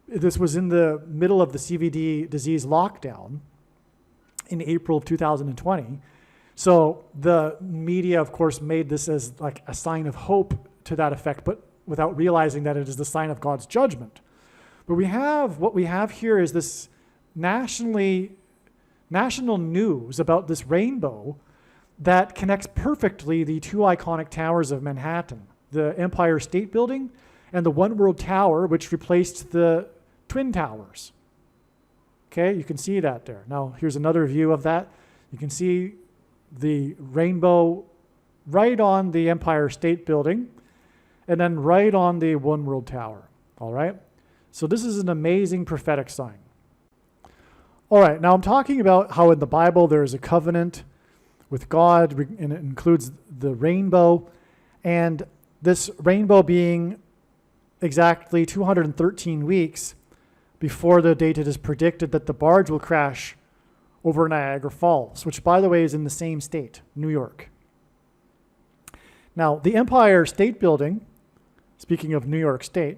This was in the middle of the CVD disease lockdown in April of 2020. So the media, of course, made this as like a sign of hope to that effect, but without realizing that it is the sign of God's judgment. But what we have here is this national news about this rainbow that connects perfectly the two iconic towers of Manhattan, the Empire State Building and the One World Tower, which replaced the Twin Towers. Okay, you can see that there. Now, here's another view of that. You can see the rainbow right on the Empire State Building and then right on the One World Tower. All right? So this is an amazing prophetic sign. All right, now I'm talking about how in the Bible there is a covenant with God, and it includes the rainbow, and this rainbow being exactly 213 weeks before the date it is predicted that the barge will crash over Niagara Falls, which, by the way, is in the same state, New York. Now, the Empire State Building, speaking of New York State,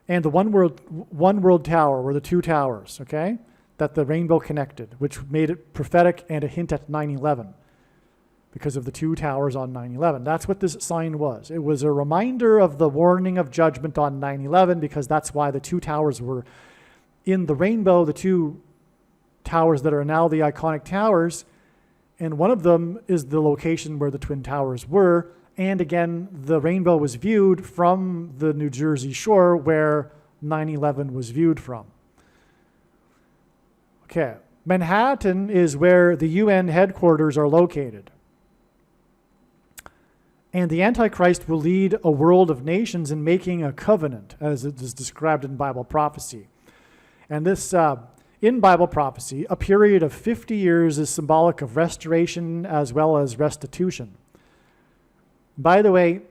and the One World Tower were the two towers, okay, that the rainbow connected, which made it prophetic and a hint at 9/11 because of the two towers on 9/11. That's what this sign was. It was a reminder of the warning of judgment on 9/11 because that's why the two towers were in the rainbow, the two towers that are now the iconic towers, and one of them is the location where the Twin Towers were. And again, the rainbow was viewed from the New Jersey shore where 9/11 was viewed from. Okay, Manhattan is where the UN headquarters are located. And the Antichrist will lead a world of nations in making a covenant, as it is described in Bible prophecy. And this, in Bible prophecy, a period of 50 years is symbolic of restoration as well as restitution. By the way,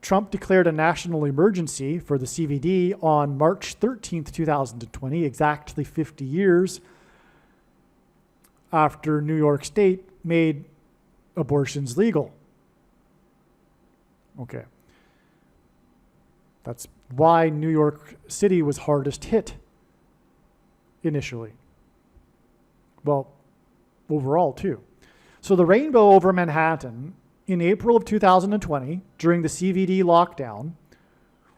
Trump declared a national emergency for the CVD on March 13th, 2020, exactly 50 years after New York State made abortions legal. Okay. That's why New York City was hardest hit initially. Well, overall too. So the rainbow over Manhattan in April of 2020, during the CVD lockdown,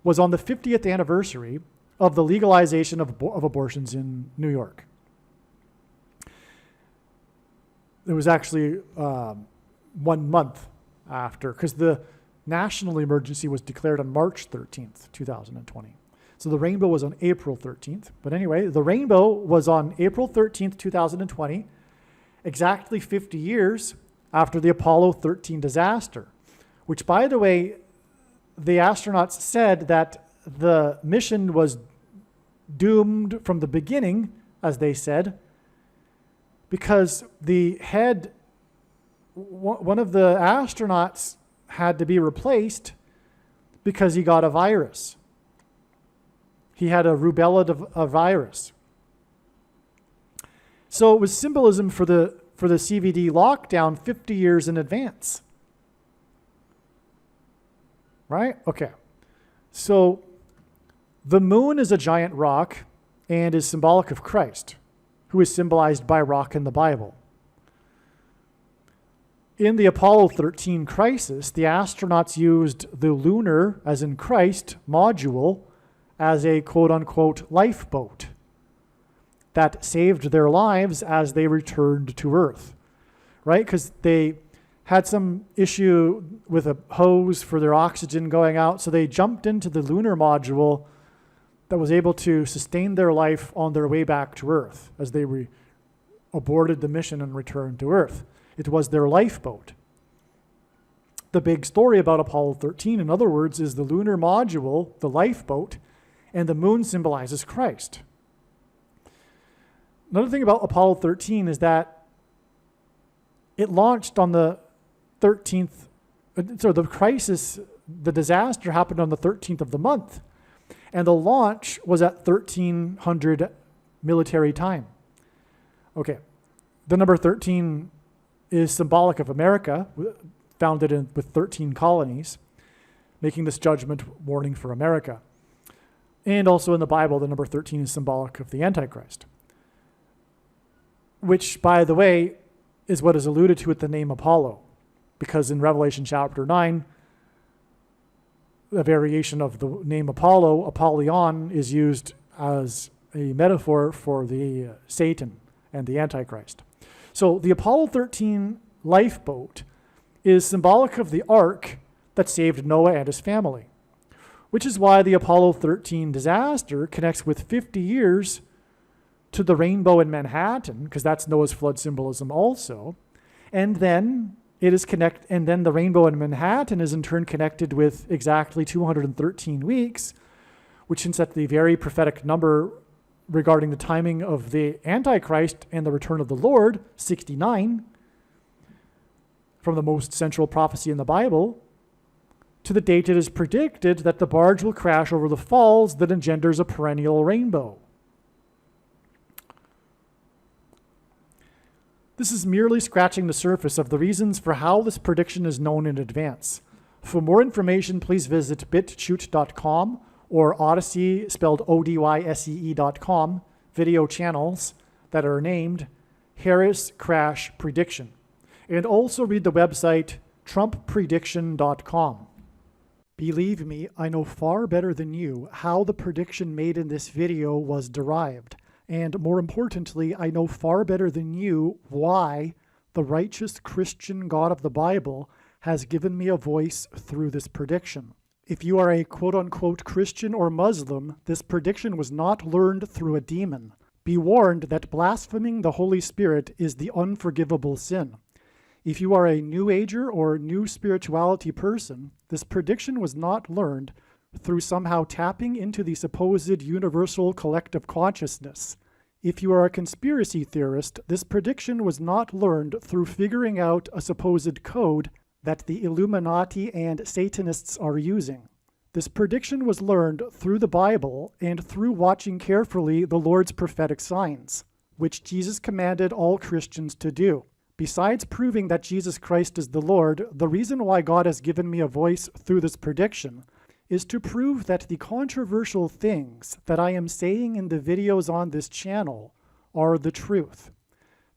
was on the 50th anniversary of the legalization of abortions in New York. It was actually 1 month after, because the national emergency was declared on March 13th, 2020. So the rainbow was on April 13th. But anyway, the rainbow was on April 13th, 2020, exactly 50 years after the Apollo 13 disaster, which, by the way, the astronauts said that the mission was doomed from the beginning, as they said, because one of the astronauts had to be replaced because he got a virus. He had a rubella virus. So it was symbolism for the CVD lockdown 50 years in advance. Right? Okay. So the moon is a giant rock and is symbolic of Christ, who is symbolized by rock in the Bible. In the Apollo 13 crisis, the astronauts used the lunar, as in Christ, module as a quote-unquote lifeboat that saved their lives as they returned to Earth. right? Because they had some issue with a hose for their oxygen going out, so they jumped into the lunar module that was able to sustain their life on their way back to Earth as they aborted the mission and returned to Earth. It was their lifeboat. The big story about Apollo 13, in other words, is the lunar module, the lifeboat, and the moon symbolizes Christ. Another thing about Apollo 13 is that it launched on the 13th, so the disaster happened on the 13th of the month, and the launch was at 1300 military time. Okay, the number 13 is symbolic of America, founded with 13 colonies, making this judgment warning for America. And also in the Bible, the number 13 is symbolic of the Antichrist, which, by the way, is what is alluded to with the name Apollo, because in Revelation chapter 9, a variation of the name Apollo, Apollyon, is used as a metaphor for the Satan and the Antichrist. So the Apollo 13 lifeboat is symbolic of the ark that saved Noah and his family, which is why the Apollo 13 disaster connects with 50 years to the rainbow in Manhattan, because that's Noah's flood symbolism also. And then the rainbow in Manhattan is in turn connected with exactly 213 weeks, which hints at the very prophetic number regarding the timing of the Antichrist and the return of the Lord, 69, from the most central prophecy in the Bible, to the date it is predicted that the barge will crash over the falls that engenders a perennial rainbow. This is merely scratching the surface of the reasons for how this prediction is known in advance. For more information, please visit bitchute.com or Odyssey, spelled ODYSEE.com, video channels that are named Harris Crash Prediction. And also read the website trumpprediction.com. Believe me, I know far better than you how the prediction made in this video was derived. And more importantly, I know far better than you why the righteous Christian God of the Bible has given me a voice through this prediction. If you are a quote-unquote Christian or Muslim, this prediction was not learned through a demon. Be warned that blaspheming the Holy Spirit is the unforgivable sin. If you are a New Ager or New Spirituality person, this prediction was not learned through somehow tapping into the supposed universal collective consciousness. If you are a conspiracy theorist, this prediction was not learned through figuring out a supposed code that the Illuminati and Satanists are using. This prediction was learned through the Bible and through watching carefully the Lord's prophetic signs, which Jesus commanded all Christians to do. Besides proving that Jesus Christ is the Lord, the reason why God has given me a voice through this prediction is to prove that the controversial things that I am saying in the videos on this channel are the truth.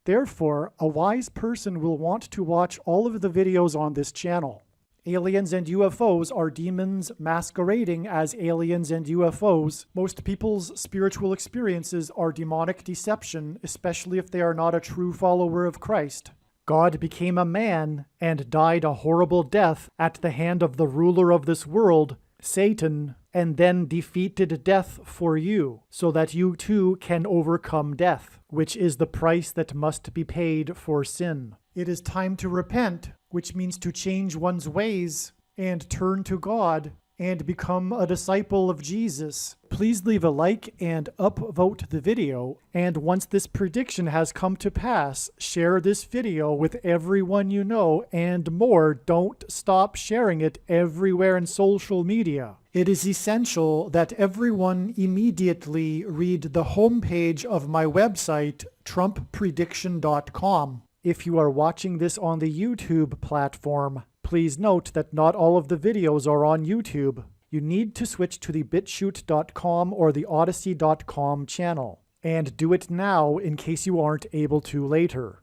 Therefore, a wise person will want to watch all of the videos on this channel. Aliens and UFOs are demons masquerading as aliens and UFOs. Most people's spiritual experiences are demonic deception, especially if they are not a true follower of Christ. God became a man and died a horrible death at the hand of the ruler of this world, Satan, and then defeated death for you, so that you too can overcome death, which is the price that must be paid for sin. It is time to repent, which means to change one's ways and turn to God and become a disciple of Jesus. Please leave a like and upvote the video, and once this prediction has come to pass, share this video with everyone you know, and more, don't stop sharing it everywhere in social media. It is essential that everyone immediately read the homepage of my website, trumpprediction.com. If you are watching this on the YouTube platform, please note that not all of the videos are on YouTube. You need to switch to the bitchute.com or the odyssey.com channel. And do it now in case you aren't able to later.